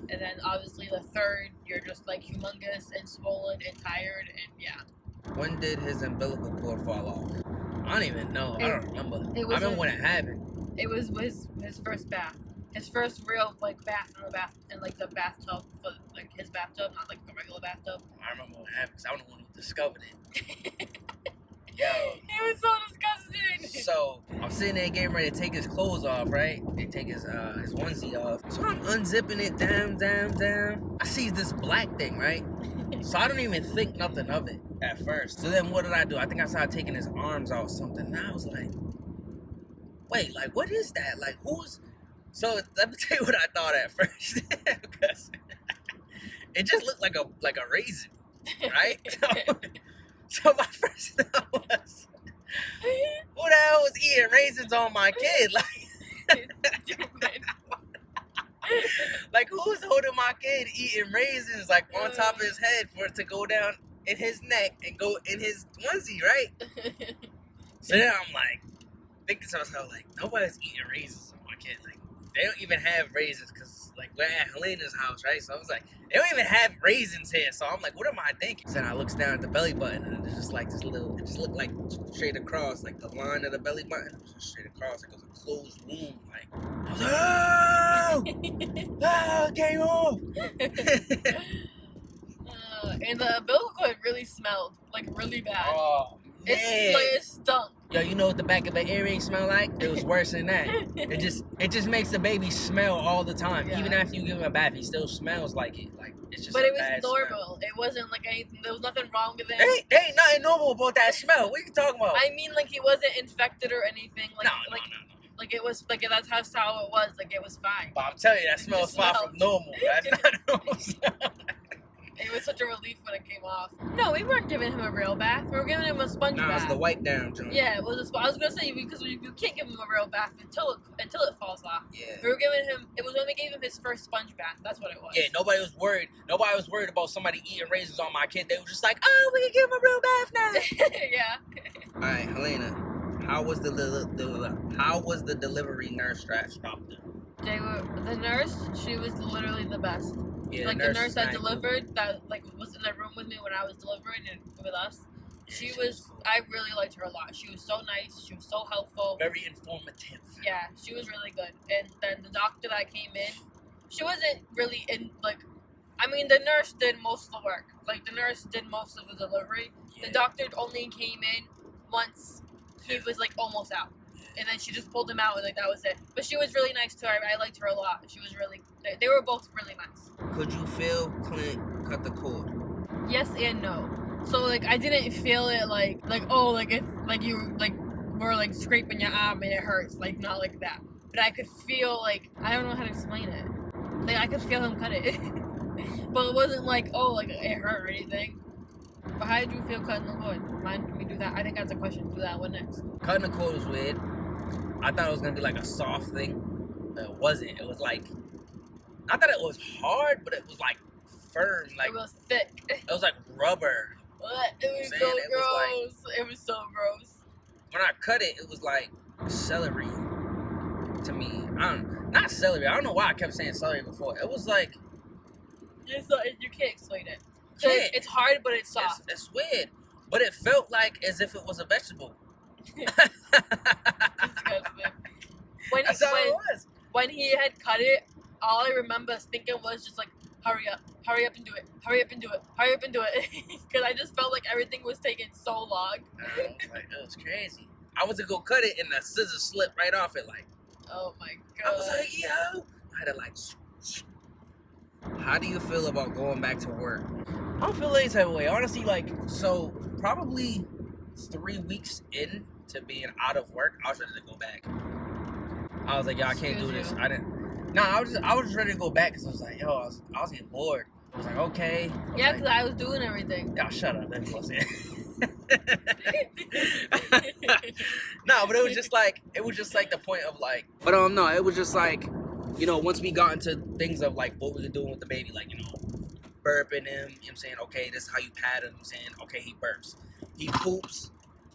and then obviously the third you're just like humongous and swollen and tired, and yeah. When did his umbilical cord fall off? I don't even know. I don't remember. I remember when it happened. It was his first bath. His first real like bath in like the bathtub for like his bathtub, not like the regular bathtub. I remember what happened because I was the one who discovered it. Yo. It was so disgusting. So I'm sitting there getting ready to take his clothes off, right? They take his onesie off. So I'm unzipping it down. I see this black thing, right? So I don't even think nothing of it at first. So then what did I do? I think I started taking his arms out or something. And I was like, wait, like what is that? Like who's... So let me tell you what I thought at first. Because it just looked like a raisin, right? So my first thought was, who the hell was eating raisins on my kid? Like who's holding my kid eating raisins like on top of his head for it to go down in his neck and go in his onesie, right? So then I'm like, thinking to myself, like, nobody's eating raisins on my kid. Like, they don't even have raisins because, like, we're at Helayna's house, right? So I was like, they don't even have raisins here. So I'm like, what am I thinking? So then I looks down at the belly button and it's just like this little, it just looked like straight across, like the line of the belly button was just straight across. It was a closed wound. Like, I was like, oh, oh, it came off. And the umbilical cord really smelled, like, really bad. Oh, man. It stunk. Yo, you know what the back of an earring smell like? It was worse than that. It just makes the baby smell all the time. Yeah. Even after you give him a bath, he still smells like it. Like it's just. But a it was bad normal. It wasn't like anything. There was nothing wrong with it. Smell. There ain't nothing normal about that smell. What are you talking about? I mean, like, he wasn't infected or anything. Like, No. Like, it was, like, that's how it was. Like, it was fine. But I'm telling you, that smells far from normal. That's not normal smell. It was such a relief when it came off. No, we weren't giving him a real bath. We were giving him a sponge bath. Nah, it's the wipe down joint. Yeah, it was. I was gonna say because you can't give him a real bath until it falls off. Yeah. We were giving him. It was when we gave him his first sponge bath. That's what it was. Yeah, nobody was worried. Nobody was worried about somebody eating raisins on my kid. They were just like, oh, we can give him a real bath now. Yeah. All right, Helayna, how was the delivery nurse / doctor? The nurse. She was literally the best. Yeah, like the nurse that nice. delivered, that like was in the room with me when I was delivering and with us. She was. Cool. I really liked her a lot. She was so nice. She was so helpful. Very informative. Yeah, she was really good. And then the doctor that came in, she wasn't really in like. I mean, the nurse did most of the work. Like the nurse did most of the delivery. Yeah. The doctor only came in once he was like almost out. And then she just pulled him out and like that was it. But she was really nice too. I liked her a lot. She was really. They were both really nice. Could you feel Clint cut the cord? Yes and no. So like I didn't feel it like oh like if like you like were like scraping your arm and it hurts, like not like that. But I could feel like I don't know how to explain it. Like I could feel him cut it. But it wasn't like oh like it hurt or anything. But how did you feel cutting the cord? Mind can we do that? I think that's a question. Do that one next. Cutting the cord was weird. I thought it was gonna be like a soft thing. But it wasn't. It was like not that it was hard, but it was like firm. Like it was thick. It was like rubber. It was so gross. It was so gross. When I cut it, it was like celery to me. Not celery. I don't know why I kept saying celery before. It was like You can't explain it. It's hard, but it's soft. It's weird, but it felt like as if it was a vegetable. That's how it was. When he had cut it, all I remember thinking was just like, hurry up and do it, hurry up and do it, hurry up and do it. Because I just felt like everything was taking so long. It was crazy. I went to go cut it and the scissors slipped right off it like. Oh my god. I was like, yo. I had to like. How do you feel about going back to work? I don't feel any type of way. Honestly, like, so probably 3 weeks in to being out of work, I was ready to go back. I was like, yo, I can't do this. I was just ready to go back because I was like, yo, I was getting bored. I was like, okay. Yeah, because I was doing everything. Y'all shut up. Let me close it. No, but it was just like the point of like, but no, it was just like, you know, once we got into things of like what we were doing with the baby, like, you know, burping him, you know what I'm saying? Okay, this is how you pat him, I'm saying, okay, he burps. He poops,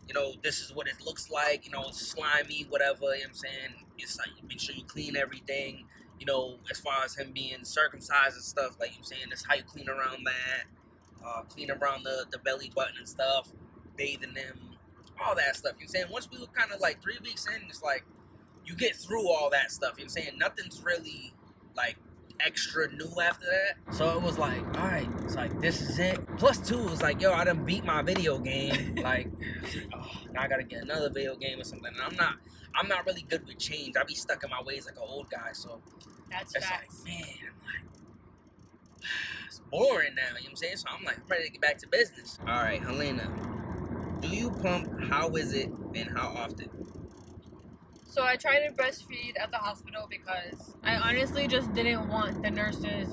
you know, this is what it looks like, you know, it's slimy, whatever, you know what I'm saying? It's like, make sure you clean everything, you know, as far as him being circumcised and stuff, like, you know what I'm saying? That's how you clean around that, clean around the belly button and stuff, bathing them, all that stuff, you know what I'm saying? Once we were kind of like 3 weeks in, it's like, you get through all that stuff, you know what I'm saying? Nothing's really, like, extra new after that. So it was like, all right, it's like, this is it. Plus two, it was like, yo, I done beat my video game. Like, oh, now I gotta get another video game or something. And I'm not really good with change. I be stuck in my ways like an old guy. So that's it's facts. like, man, I'm like, it's boring now, you know what I'm saying? So I'm like, I'm ready to get back to business. All right, Helayna, do you pump? How is it and how often? So I tried to breastfeed at the hospital because I honestly just didn't want the nurses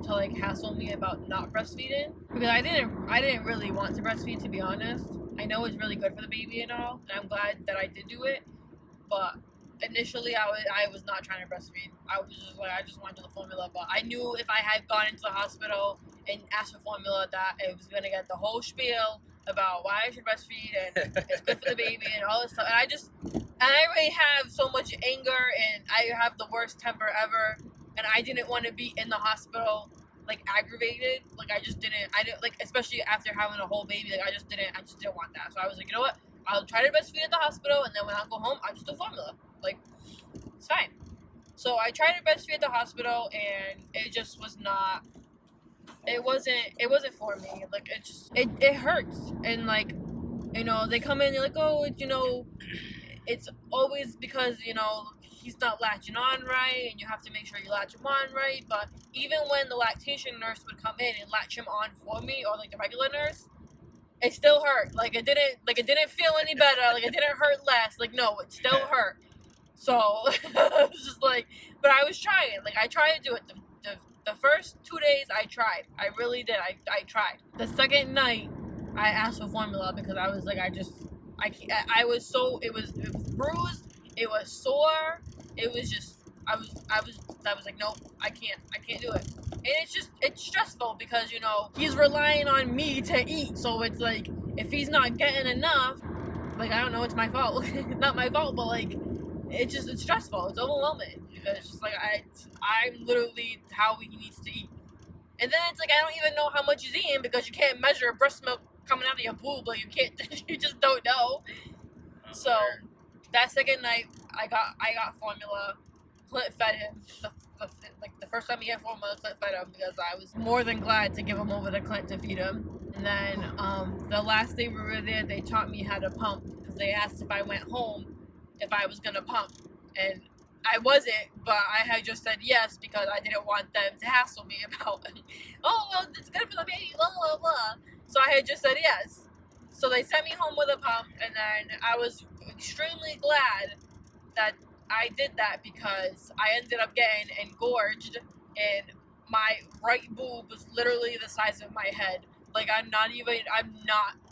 to like hassle me about not breastfeeding, because I didn't really want to breastfeed, to be honest. I know it's really good for the baby and all, and I'm glad that I did do it, but initially I was not trying to breastfeed. I was just like, I just wanted the formula, but I knew if I had gone into the hospital and asked for formula that it was gonna get the whole spiel about why I should breastfeed and it's good for the baby and all this stuff. And I already have so much anger, and I have the worst temper ever. And I didn't want to be in the hospital, like, aggravated. Like, I didn't, like, especially after having a whole baby, like, I just didn't want that. So I was like, you know what? I'll try to breastfeed at the hospital, and then when I go home, I'll just do formula. Like, it's fine. So I tried to breastfeed at the hospital, and it just was not, it wasn't for me. Like, it hurts. And, like, you know, they come in, they're like, oh, you know, it's always because, you know, he's not latching on right, and you have to make sure you latch him on right. But even when the lactation nurse would come in and latch him on for me, or like the regular nurse, it still hurt. Like, it didn't feel any better. Like, it didn't hurt less. Like, no, it still hurt. So it was just like, but I was trying. Like, I tried to do it. The first 2 days I tried. I really did. I tried. The second night I asked for formula because I was like, I was so, it was bruised. It was sore. It was just, I was like, nope, I can't do it. And it's stressful because, you know, he's relying on me to eat. So it's like, if he's not getting enough, like, I don't know, it's my fault. Not my fault, but like, it's stressful. It's overwhelming because it's just like, I'm literally how he needs to eat. And then it's like, I don't even know how much he's eating because you can't measure breast milk coming out of your boob. Like, you can't, you just don't know. So that second night, I got formula. Clint fed him. The first time he had formula, Clint fed him because I was more than glad to give him over to Clint to feed him. And then the last day we were there, they taught me how to pump because they asked if I went home if I was gonna pump, and I wasn't, but I had just said yes because I didn't want them to hassle me about, oh, well, it's good for the baby, blah, blah, blah. So I had just said yes. So they sent me home with a pump, and then I was extremely glad that I did that because I ended up getting engorged, and my right boob was literally the size of my head. Like, I'm not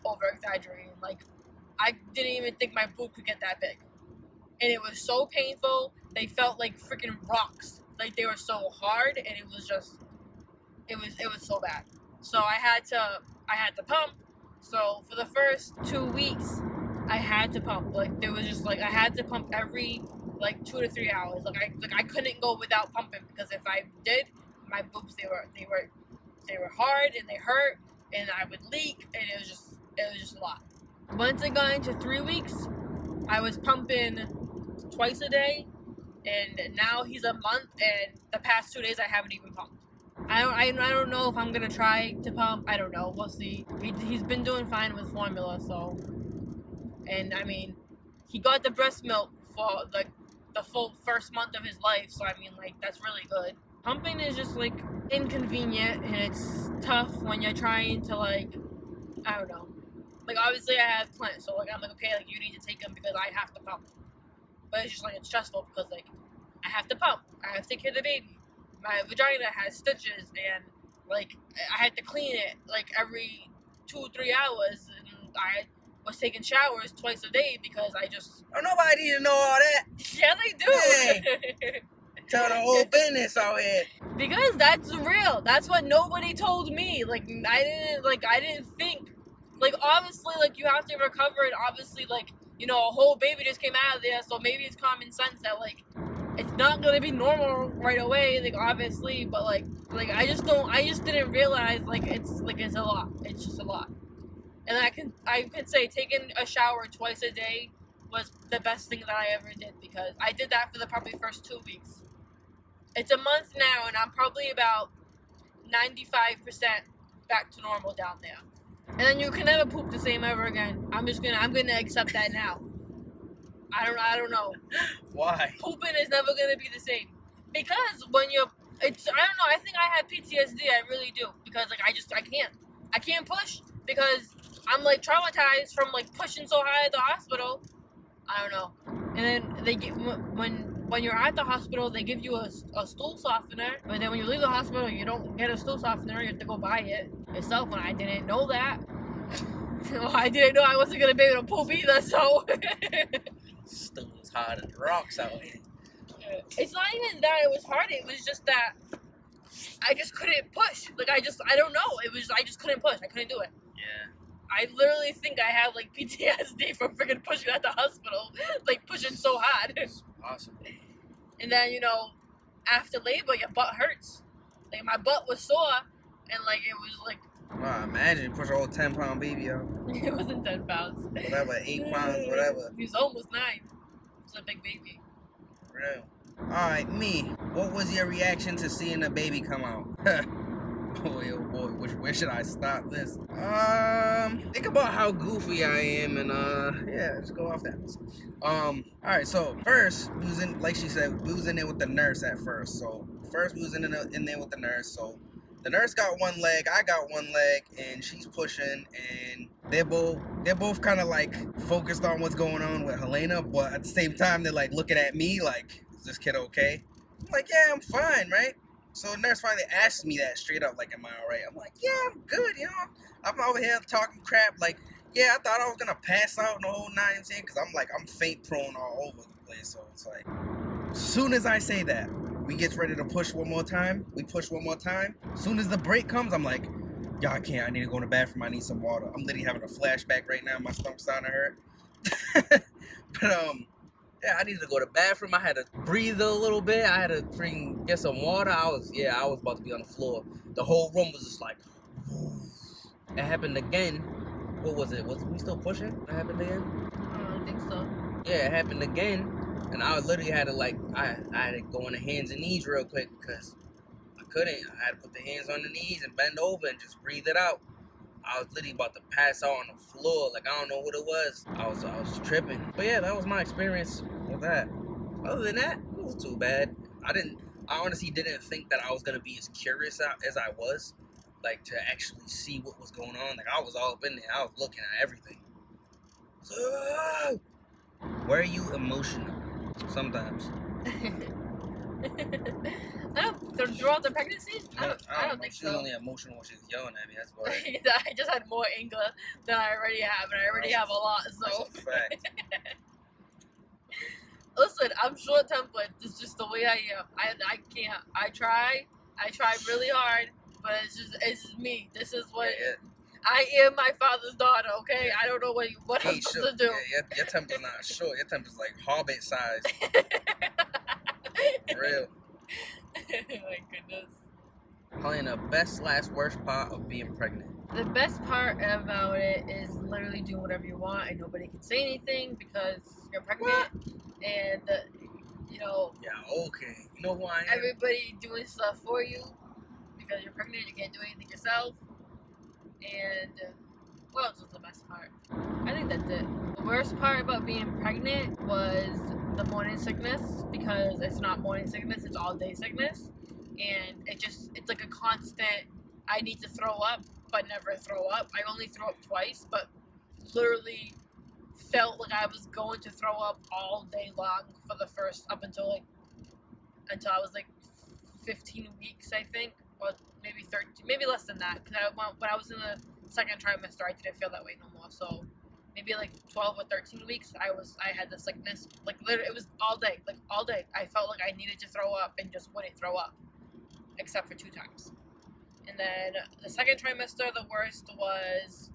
over exaggerating. Like, I didn't even think my boob could get that big. And it was so painful. They felt like freaking rocks. Like, they were so hard, and it was so bad. So I had to pump. So for the first 2 weeks, I had to pump. Like, there was just like, I had to pump every like 2 to 3 hours. Like, I couldn't go without pumping because if I did, my boobs they were hard and they hurt, and I would leak, and it was just a lot. Once it got into 3 weeks, I was pumping twice a day, and now he's a month, and the past 2 days I haven't even pumped. I don't know if I'm gonna try to pump. I don't know. We'll see. He's been doing fine with formula, so. And I mean, he got the breast milk for like the full first month of his life, so I mean, like, that's really good. Pumping is just like inconvenient, and it's tough when you're trying to, like, I don't know. Like, obviously I have Clint, so like, I'm like, okay, like, you need to take him because I have to pump. But it's just like, it's stressful because, like, I have to pump. I have to take care of the baby. My vagina has stitches, and like, I had to clean it like every 2-3 hours, and I was taking showers twice a day because I just. Oh, nobody need to know all that. Yeah, they do. Hey. Tell the whole business out here. Because that's real. That's what nobody told me. Like, I didn't think. Like, obviously, like, you have to recover it. Obviously, like, you know, a whole baby just came out of there, so maybe it's common sense that, like, it's not gonna be normal right away, like, obviously, but like I just didn't realize, like, it's a lot. It's just a lot. And I can say taking a shower twice a day was the best thing that I ever did because I did that for the probably first 2 weeks. It's a month now, and I'm probably about 95% back to normal down there. And then you can never poop the same ever again. I'm gonna accept that now. I don't know. Why? Pooping is never gonna be the same. Because when I don't know, I think I have PTSD, I really do. Because like I can't push because I'm like traumatized from like pushing so high at the hospital. I don't know. And then they give when you're at the hospital, they give you a stool softener. But then when you leave the hospital, you don't get a stool softener. You have to go buy it yourself. And I didn't know that. Well, I didn't know I wasn't gonna be able to poop either. So. Stool was hard as rocks out here. It's not even that it was hard. It was just that I just couldn't push. Like I don't know. I just couldn't push. I couldn't do it. Yeah. I literally think I have like PTSD from freaking pushing at the hospital, like pushing so hard. It's possible. And then, you know, after labor, your butt hurts. Like my butt was sore, and like it was like. Wow, imagine you push a whole 10-pound baby out. It wasn't 10 pounds. Whatever, 8 pounds, whatever. He was almost 9. He was a big baby. Real. Alright, me. What was your reaction to seeing a baby come out? Boy, oh boy, where should I start this? Think about how goofy I am, and yeah, just go off that. Alright, so first, we was in, like she said, we was in there with the nurse at first. So first we was in there with the nurse. So the nurse got one leg, I got one leg, and she's pushing, and they're both kind of like focused on what's going on with Helayna, but at the same time they're like looking at me like, is this kid okay? I'm like, yeah, I'm fine, right? So the nurse finally asked me that straight up, like, am I alright? I'm like, yeah, I'm good, you know? I'm over here talking crap, like, yeah, I thought I was gonna pass out in the whole 9 and 10, because I'm faint prone all over the place. So it's like, as soon as I say that, we get ready to push one more time. We push one more time. As soon as the break comes, I'm like, yo, I can't. I need to go in the bathroom. I need some water. I'm literally having a flashback right now. My stomach's starting to hurt. But, yeah, I needed to go to the bathroom. I had to breathe a little bit. I had to get some water. I was about to be on the floor. The whole room was just like, whoo. It happened again. What was it? Was we still pushing? It happened again? I don't think so. Yeah, it happened again. And I literally had to I had to go on the hands and knees real quick because I couldn't. I had to put the hands on the knees and bend over and just breathe it out. I was literally about to pass out on the floor. Like, I don't know what it was. I was tripping. But yeah, that was my experience with that. Other than that, it wasn't too bad. I honestly didn't think that I was going to be as curious as I was. Like, to actually see what was going on. Like, I was all up in there. I was looking at everything. So, were you emotional? Sometimes. Throughout the pregnancy? I don't think She was so. only emotional when she was yelling at me. That's about it. I just had more anger than I already have, and I already have a lot, so. That's a fact. Listen, I'm short-tempered. It's just the way I am. I can't. I try really hard, but it's just me. This is what. Yeah. I am my father's daughter, okay? I don't know what I'm supposed to do. Yeah, your temper's not short. Your temper's like Hobbit size. For real. My goodness. Helayna, best/worst part of being pregnant. The best part about it is literally doing whatever you want and nobody can say anything because you're pregnant. What? And, you know... Yeah, okay. You know who I am? Everybody doing stuff for you because you're pregnant, you can't do anything yourself. And what else was the best part? I think that's it. The worst part about being pregnant was the morning sickness because it's not morning sickness, it's all day sickness. And it's like a constant, I need to throw up, but never throw up. I only throw up twice, but literally felt like I was going to throw up all day long for the first, up until I was like 15 weeks, I think, or maybe 13, maybe less than that, because when I was in the second trimester, I didn't feel that way no more, so maybe like 12 or 13 weeks, I had the sickness, like literally, it was all day, I felt like I needed to throw up and just wouldn't throw up, except for 2 times. And then the second trimester, the worst was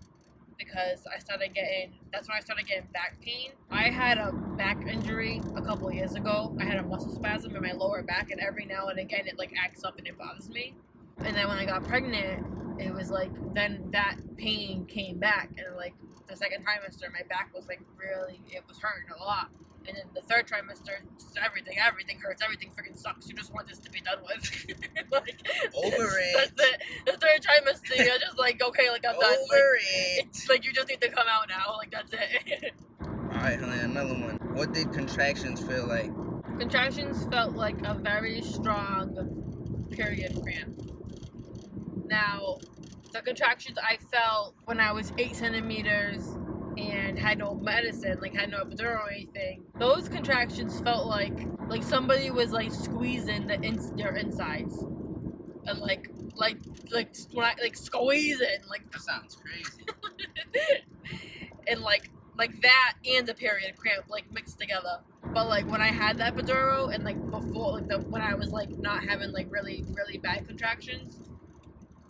because that's when I started getting back pain. I had a back injury a couple years ago. I had a muscle spasm in my lower back, and every now and again it like acts up and it bothers me. And then when I got pregnant, it was like, then that pain came back, and like the second trimester, my back was like really, it was hurting a lot. And then the third trimester, just everything hurts, everything freaking sucks. You just want this to be done with. Like, over it. That's it. The third trimester, you're just like, okay, like I'm done. Over it. It's like you just need to come out now. Like that's it. Alright, Helayna, another one. What did contractions feel like? Contractions felt like a very strong period cramp. Now, the contractions I felt when I was 8 centimeters and had no medicine, like had no epidural or anything, those contractions felt like somebody was like squeezing your insides, and like squeezing, like That sounds crazy. and like that and the period cramp like mixed together. But like when I had the epidural and like before, like when I was like not having like really really bad contractions,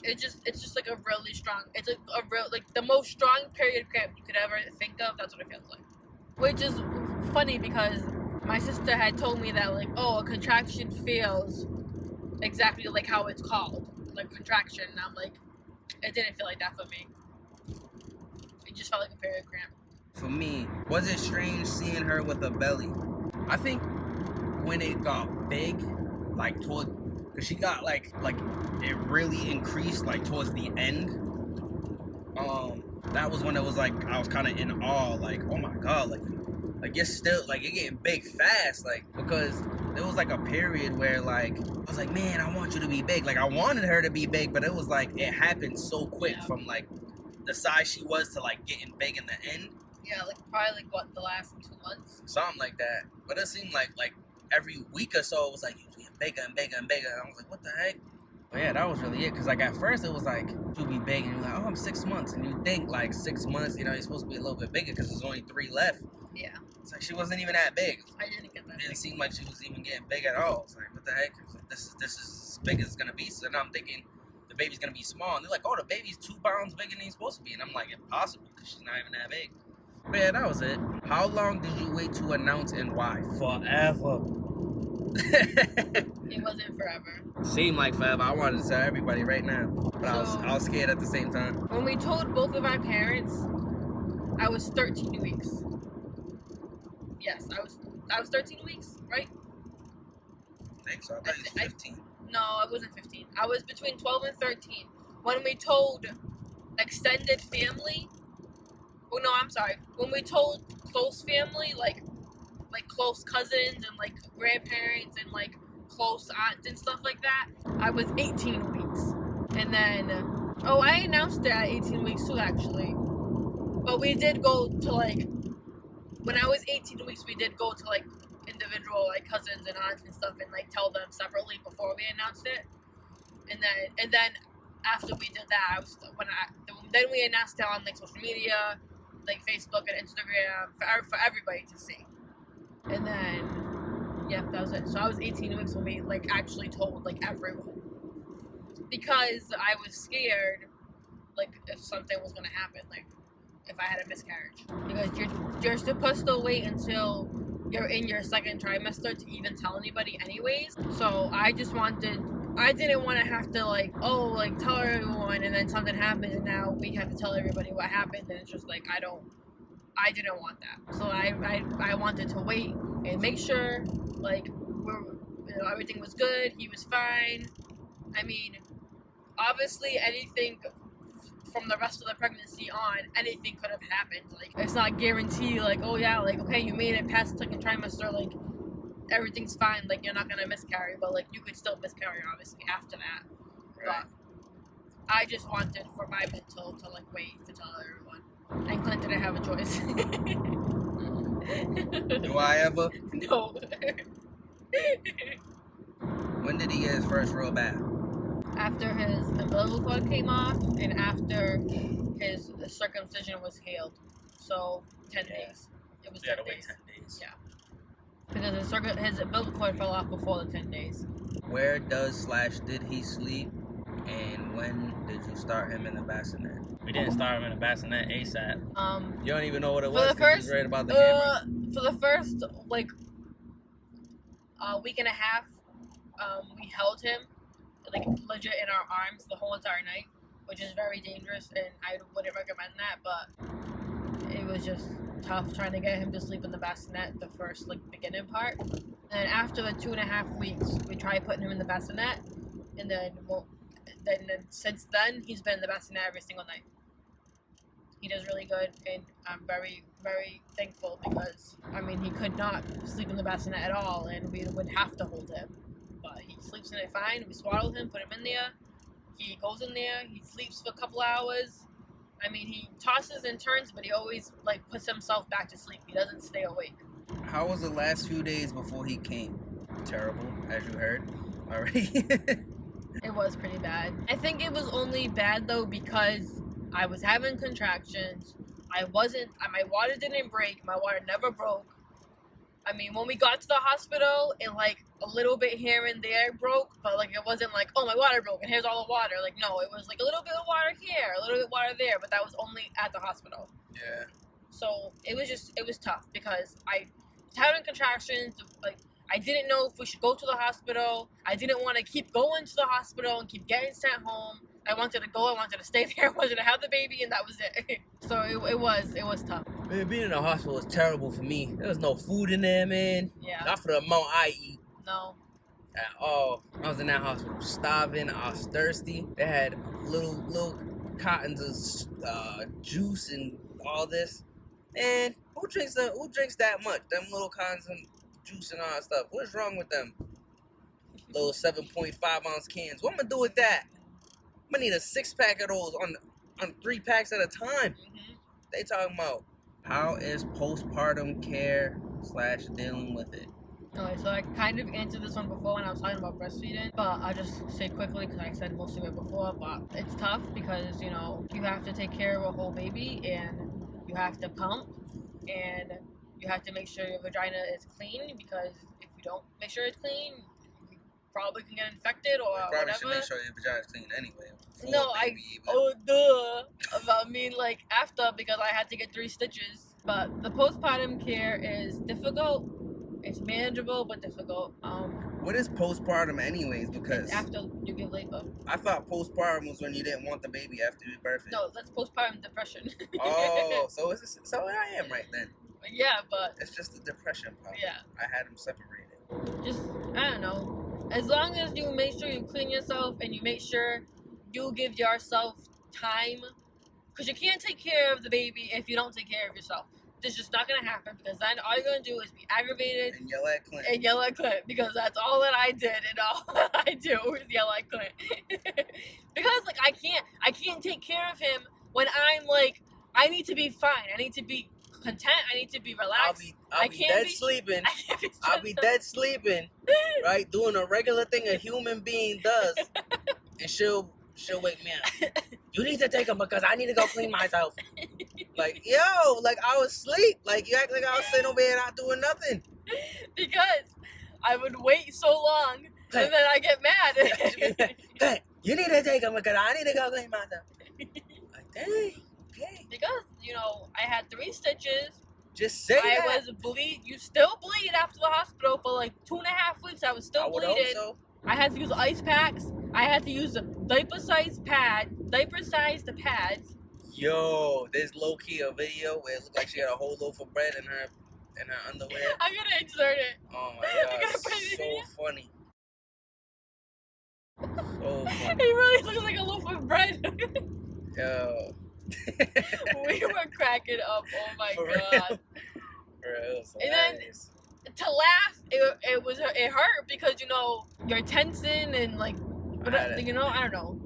it's just like a really strong. It's like a real like the most strong period cramp you could ever think of. That's what it feels like. Which is funny because my sister had told me that like, oh, a contraction feels exactly like how it's called, like contraction. And I'm like, it didn't feel like that for me. It just felt like a period cramp. For me, was it strange seeing her with a belly? I think when it got big, like toward, cause she got like it really increased like towards the end. That was when it was like I was kind of in awe, like, oh my god, like it's still like it getting big fast, like, because there was like a period where like I was like, man, I want you to be big. Like I wanted her to be big, but it was like it happened so quick from like the size she was to like getting big in the end. Yeah, like probably like what, the last 2 months? Something like that. But it seemed like every week or so it was like it was getting bigger and bigger and bigger. And I was like, what the heck? But yeah, that was really it. Cause like at first it was like you'll be big and you're like, oh, I'm 6 months, and you think like 6 months, you know, you're supposed to be a little bit bigger because there's only 3 left. Yeah. It's like she wasn't even that big. I didn't get that. It didn't seem like she was even getting big at all. It's like, what the heck? It's like, this is as big as it's gonna be. So now I'm thinking the baby's gonna be small, and they're like, oh, the baby's 2 pounds bigger than he's supposed to be, and I'm like, impossible because she's not even that big. But yeah, that was it. How long did you wait to announce and why? Forever. It wasn't forever. Seemed like forever. I wanted to tell everybody right now, but So- I was scared at the same time. When we told both of our parents, I was 13 weeks. Yes, I was 13 weeks, right? I think so. I thought it was 15. No, I wasn't 15. I was between 12 and 13. When we told extended family, oh no, I'm sorry. When we told close family, like close cousins and like grandparents and like close aunts and stuff like that, I was 18 weeks. And then, oh, I announced it at 18 weeks too, actually. But we did go to like, when I was 18 weeks, we did go to like individual like cousins and aunts and stuff and like tell them separately before we announced it. And then after we did that, then we announced it on like social media, like Facebook and Instagram for everybody to see. And then, yeah, that was it. So I was 18 weeks when we like actually told like everyone, because I was scared like if something was gonna happen, like if I had a miscarriage, because you're supposed to wait until you're in your 2nd trimester to even tell anybody anyways. So I didn't want to have to like, oh, like tell everyone and then something happened and now we have to tell everybody what happened, and it's just like I didn't want that. So I wanted to wait and make sure like everything was good, he was fine. I mean, obviously anything from the rest of the pregnancy on, anything could have happened. Like it's not guaranteed like, oh yeah, like okay, you made it past the 2nd trimester, like everything's fine, like you're not gonna miscarry, but like you could still miscarry obviously after that. Right. But I just wanted for my mental to like wait to tell everyone. And Clint didn't have a choice. Do I ever? No. When did he get his first real bath? After his umbilical cord came off and after his circumcision was healed. So 10 days. It was 10 days. 10 days. Yeah. Because his umbilical cord fell off before the 10 days. Where did he sleep, and when did you start him in the bassinet? We didn't start him in the bassinet ASAP. You don't even know what it was. The first, you right about the camera. for the first like week and a half, we held him like legit in our arms the whole entire night, which is very dangerous, and I wouldn't recommend that. But it was just tough trying to get him to sleep in the bassinet the first like beginning part. And after the 2.5 weeks, we tried putting him in the bassinet, and then since then he's been in the bassinet every single night. He does really good, and I'm very, very thankful because, I mean, he could not sleep in the bassinet at all, and we would have to hold him. But he sleeps in it fine. We swaddle him, put him in there. He goes in there. He sleeps for a couple hours. I mean, he tosses and turns, but he always, like, puts himself back to sleep. He doesn't stay awake. How was the last few days before he came? Terrible, as you heard already. It was pretty bad. I think it was only bad, though, because I was having contractions. My water didn't break. My water never broke. I mean, when we got to the hospital, and like a little bit here and there broke, but like it wasn't like, oh, my water broke and here's all the water. Like, no, it was like a little bit of water here, a little bit of water there, but that was only at the hospital. Yeah. So it was tough because I was having contractions. Like, I didn't know if we should go to the hospital. I didn't want to keep going to the hospital and keep getting sent home. I wanted to go. I wanted to stay there. I wanted to have the baby, and that was it. So it was tough. Man, being in the hospital was terrible for me. There was no food in there, man. Yeah. Not for the amount I eat. No. At all. I was in that hospital starving. I was thirsty. They had little cottons of juice and all this. Man, who drinks that much? Them little cottons of juice and all that stuff. What's wrong with them? Little 7.5 ounce cans. What I'm gonna do with that? I'm gonna need a 6-pack of those on 3 packs at a time. Mm-hmm. They talking about how is postpartum care / dealing with it. Okay, so I kind of answered this one before when I was talking about breastfeeding, but I'll just say quickly because I said most of it before, but it's tough because, you know, you have to take care of a whole baby and you have to pump and you have to make sure your vagina is clean because if you don't make sure it's clean, you probably can get infected or You probably whatever. should make sure your vagina's clean anyway. No, I mean, like, after, because I had to get 3 stitches. But the postpartum care is difficult. It's manageable, but difficult. What is postpartum anyways? Because It's after you give labor. I thought postpartum was when you didn't want the baby after you birthed it. No, that's postpartum depression. Oh, so I am right then. Yeah, but, It's just the depression part. yeah. I had them separated. Just, I don't know. As long as you make sure you clean yourself and you make sure you give yourself time. Because you can't take care of the baby if you don't take care of yourself. This is just not going to happen because then all you're going to do is be aggravated And yell at Clint. and yell at Clint because that's all that I did and all that I do is yell at Clint. Because, like, I can't take care of him when I'm, like, I need to be fine. I need to be content. I need to be relaxed. I'll be dead sleeping. I'll be dead sleeping, right? Doing a regular thing a human being does. And she'll wake me up. You need to take him because I need to go clean myself. Like, yo, like I was asleep. Like you act like I was sitting over here not doing nothing. Because I would wait so long and then I get mad. Hey, you need to take him because I need to go clean myself. Like, dang, okay. Because, you know, I had 3 stitches. Just say that. I was bleed. You still bleed after the hospital for like 2.5 weeks. I was still I would bleeding. hope so. I had to use ice packs. I had to use diaper-sized pads. Yo, there's low-key a video where it looked like she had a whole loaf of bread in her underwear. I'm gonna insert it. Oh my I'm god, gonna put it so in. funny. So funny. It really looks like a loaf of bread. Yo. We were cracking up. Oh my For god. real. For real, it was And then- hilarious. To laugh, it hurt because, you know, you're tensing and like, you know, I don't know.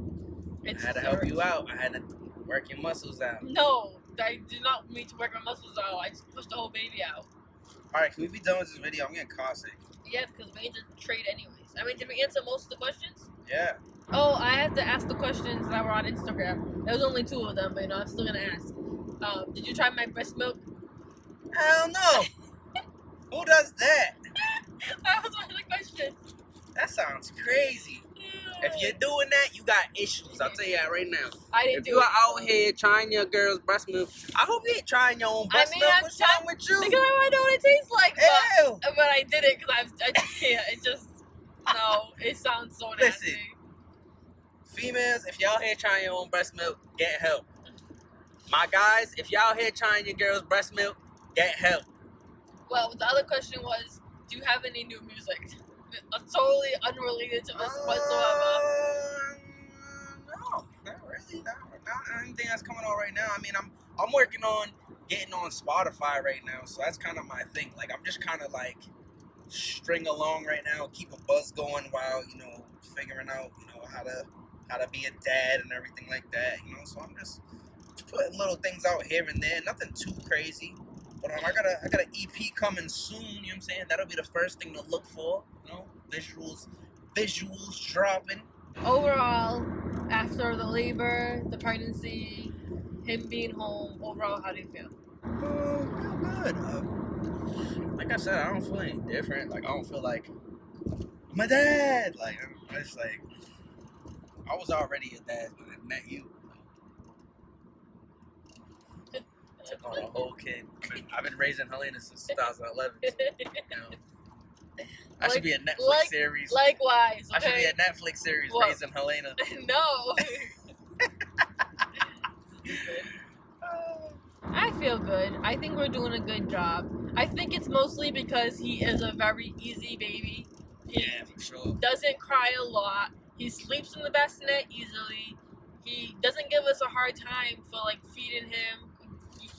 I had to help you out. I had to work your muscles out. No, I did not mean to work my muscles out. I just pushed the whole baby out. Alright, can we be done with this video? I'm getting car sick. Yeah, because we need to trade anyways. I mean, did we answer most of the questions? Yeah. Oh, I have to ask the questions that were on Instagram. There was only 2 of them, but, you know, I'm still gonna ask. Did you try my breast milk? Hell no. Who does that? That was one of the questions. That sounds crazy. If you're doing that, you got issues. I'll tell you that right now. I didn't If do you it. are out here trying your girl's breast milk, I hope you ain't trying your own breast milk. I'm What's wrong with you? Because I want to know what it tastes like. Ew. But I did it because I just can't. It just, no, it sounds so nasty. Listen. Females, if y'all here trying your own breast milk, get help. My guys, if y'all here trying your girl's breast milk, get help. Well, the other question was, do you have any new music? Totally unrelated to this whatsoever. No, not really. Not anything that's coming out right now. I mean, I'm working on getting on Spotify right now, so that's kind of my thing. Like, I'm just kind of like string along right now, keep a buzz going while, you know, figuring out, you know, how to be a dad and everything like that, you know. So I'm just putting little things out here and there, nothing too crazy. But I got an EP coming soon, you know what I'm saying? That'll be the first thing to look for, you know, visuals dropping. Overall, after the labor, the pregnancy, him being home, overall, how do you feel? Feel good. Like like I said, I don't feel any different. Like I don't feel like my dad. Like it's like I was already a dad when I met you. Took on a whole kid. I've been raising Helayna since 2011. So, you know, I should be a Netflix series. Likewise, okay? I should be a Netflix series raising Helayna. No. I feel good. I think we're doing a good job. I think it's mostly because he is a very easy baby. He for sure. doesn't cry a lot. He sleeps in the bassinet easily. He doesn't give us a hard time for like feeding him.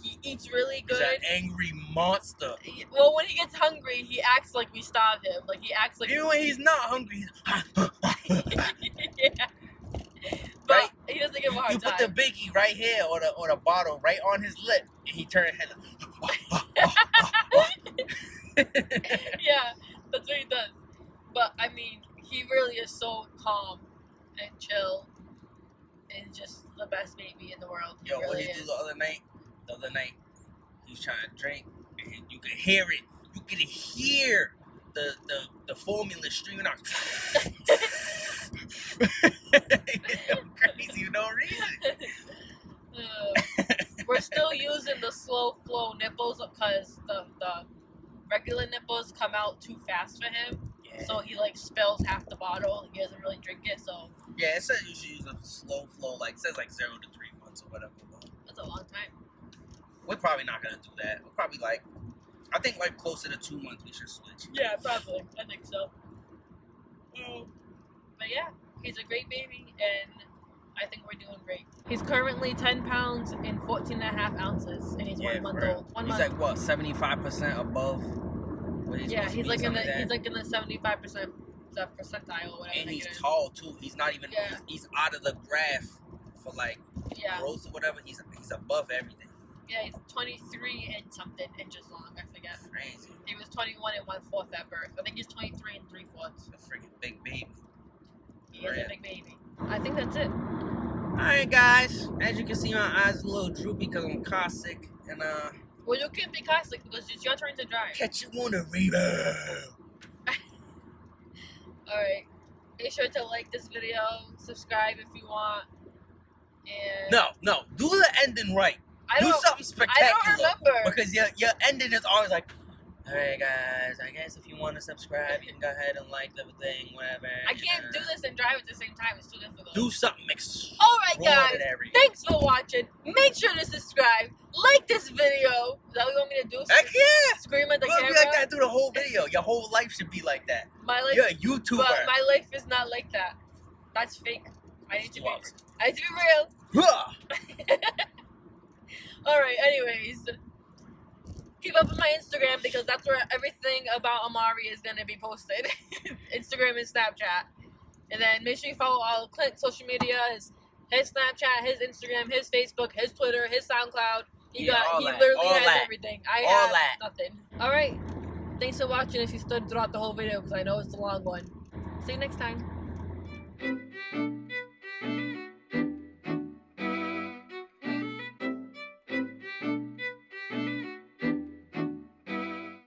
He eats really good. He's an angry monster. Well, when he gets hungry, he acts like we starved him. Like he acts like even when he's not hungry. He's yeah. But right? He doesn't give a hard time. You put the biggie right here or the bottle right on his lip, and he turns head. Yeah, that's what he does. But I mean, he really is so calm and chill, and just the best baby in the world. Yo, really what he do the other night? The other night, he was trying to drink, and you could hear it. You could hear the formula streaming out. Crazy for no reason. We're still using the slow flow nipples because the regular nipples come out too fast for him. Yeah. So he like spills half the bottle. He doesn't really drink it. So yeah, it says you should use a slow flow. Like it says like 0 to 3 months or whatever. That's a long time. We're probably not gonna do that. We're probably like, I think like closer to 2 months we should switch. Yeah, probably. I think so. But yeah, he's a great baby, and I think we're doing great. He's currently 10 pounds and 14.5 ounces, and he's 1 month old. He's like what, 75% above what he's yeah, he's like in the 75% percentile or whatever. And he's tall too. He's not even he's out of the graph for like growth or whatever. He's above everything. Yeah, he's 23 and something inches long. I forget. Crazy. He was 21 and 1/4 at birth. I think he's 23 and 3/4. A freaking big baby. He is a big baby. I think that's it. Alright, guys. As you can see, my eyes are a little droopy because I'm car sick. And well, you can't be car sick because it's your turn to drive. Catch you on a rebound. Alright. Make sure to like this video, subscribe if you want. And No. Do the ending right. Do something spectacular. I don't remember. Because your ending is always like, alright guys, I guess if you want to subscribe, you can go ahead and like the thing, whatever. I can't do this and drive at the same time. It's too difficult. Do something extraordinary. Alright guys, thanks for watching. Make sure to subscribe. Like this video. Is that what you want me to do? Heck yeah! Scream at the camera? Be like that through the whole video. Your whole life should be like that. My life, you're a YouTuber. But my life is not like that. That's fake. I need to be real. Alright, anyways. Keep up with my Instagram because that's where everything about Amari is going to be posted. Instagram and Snapchat. And then make sure you follow all Clint's social media. His Snapchat, his Instagram, his Facebook, his Twitter, his SoundCloud. He literally has everything. I have nothing. Alright. Thanks for watching if you stood throughout the whole video because I know it's a long one. See you next time.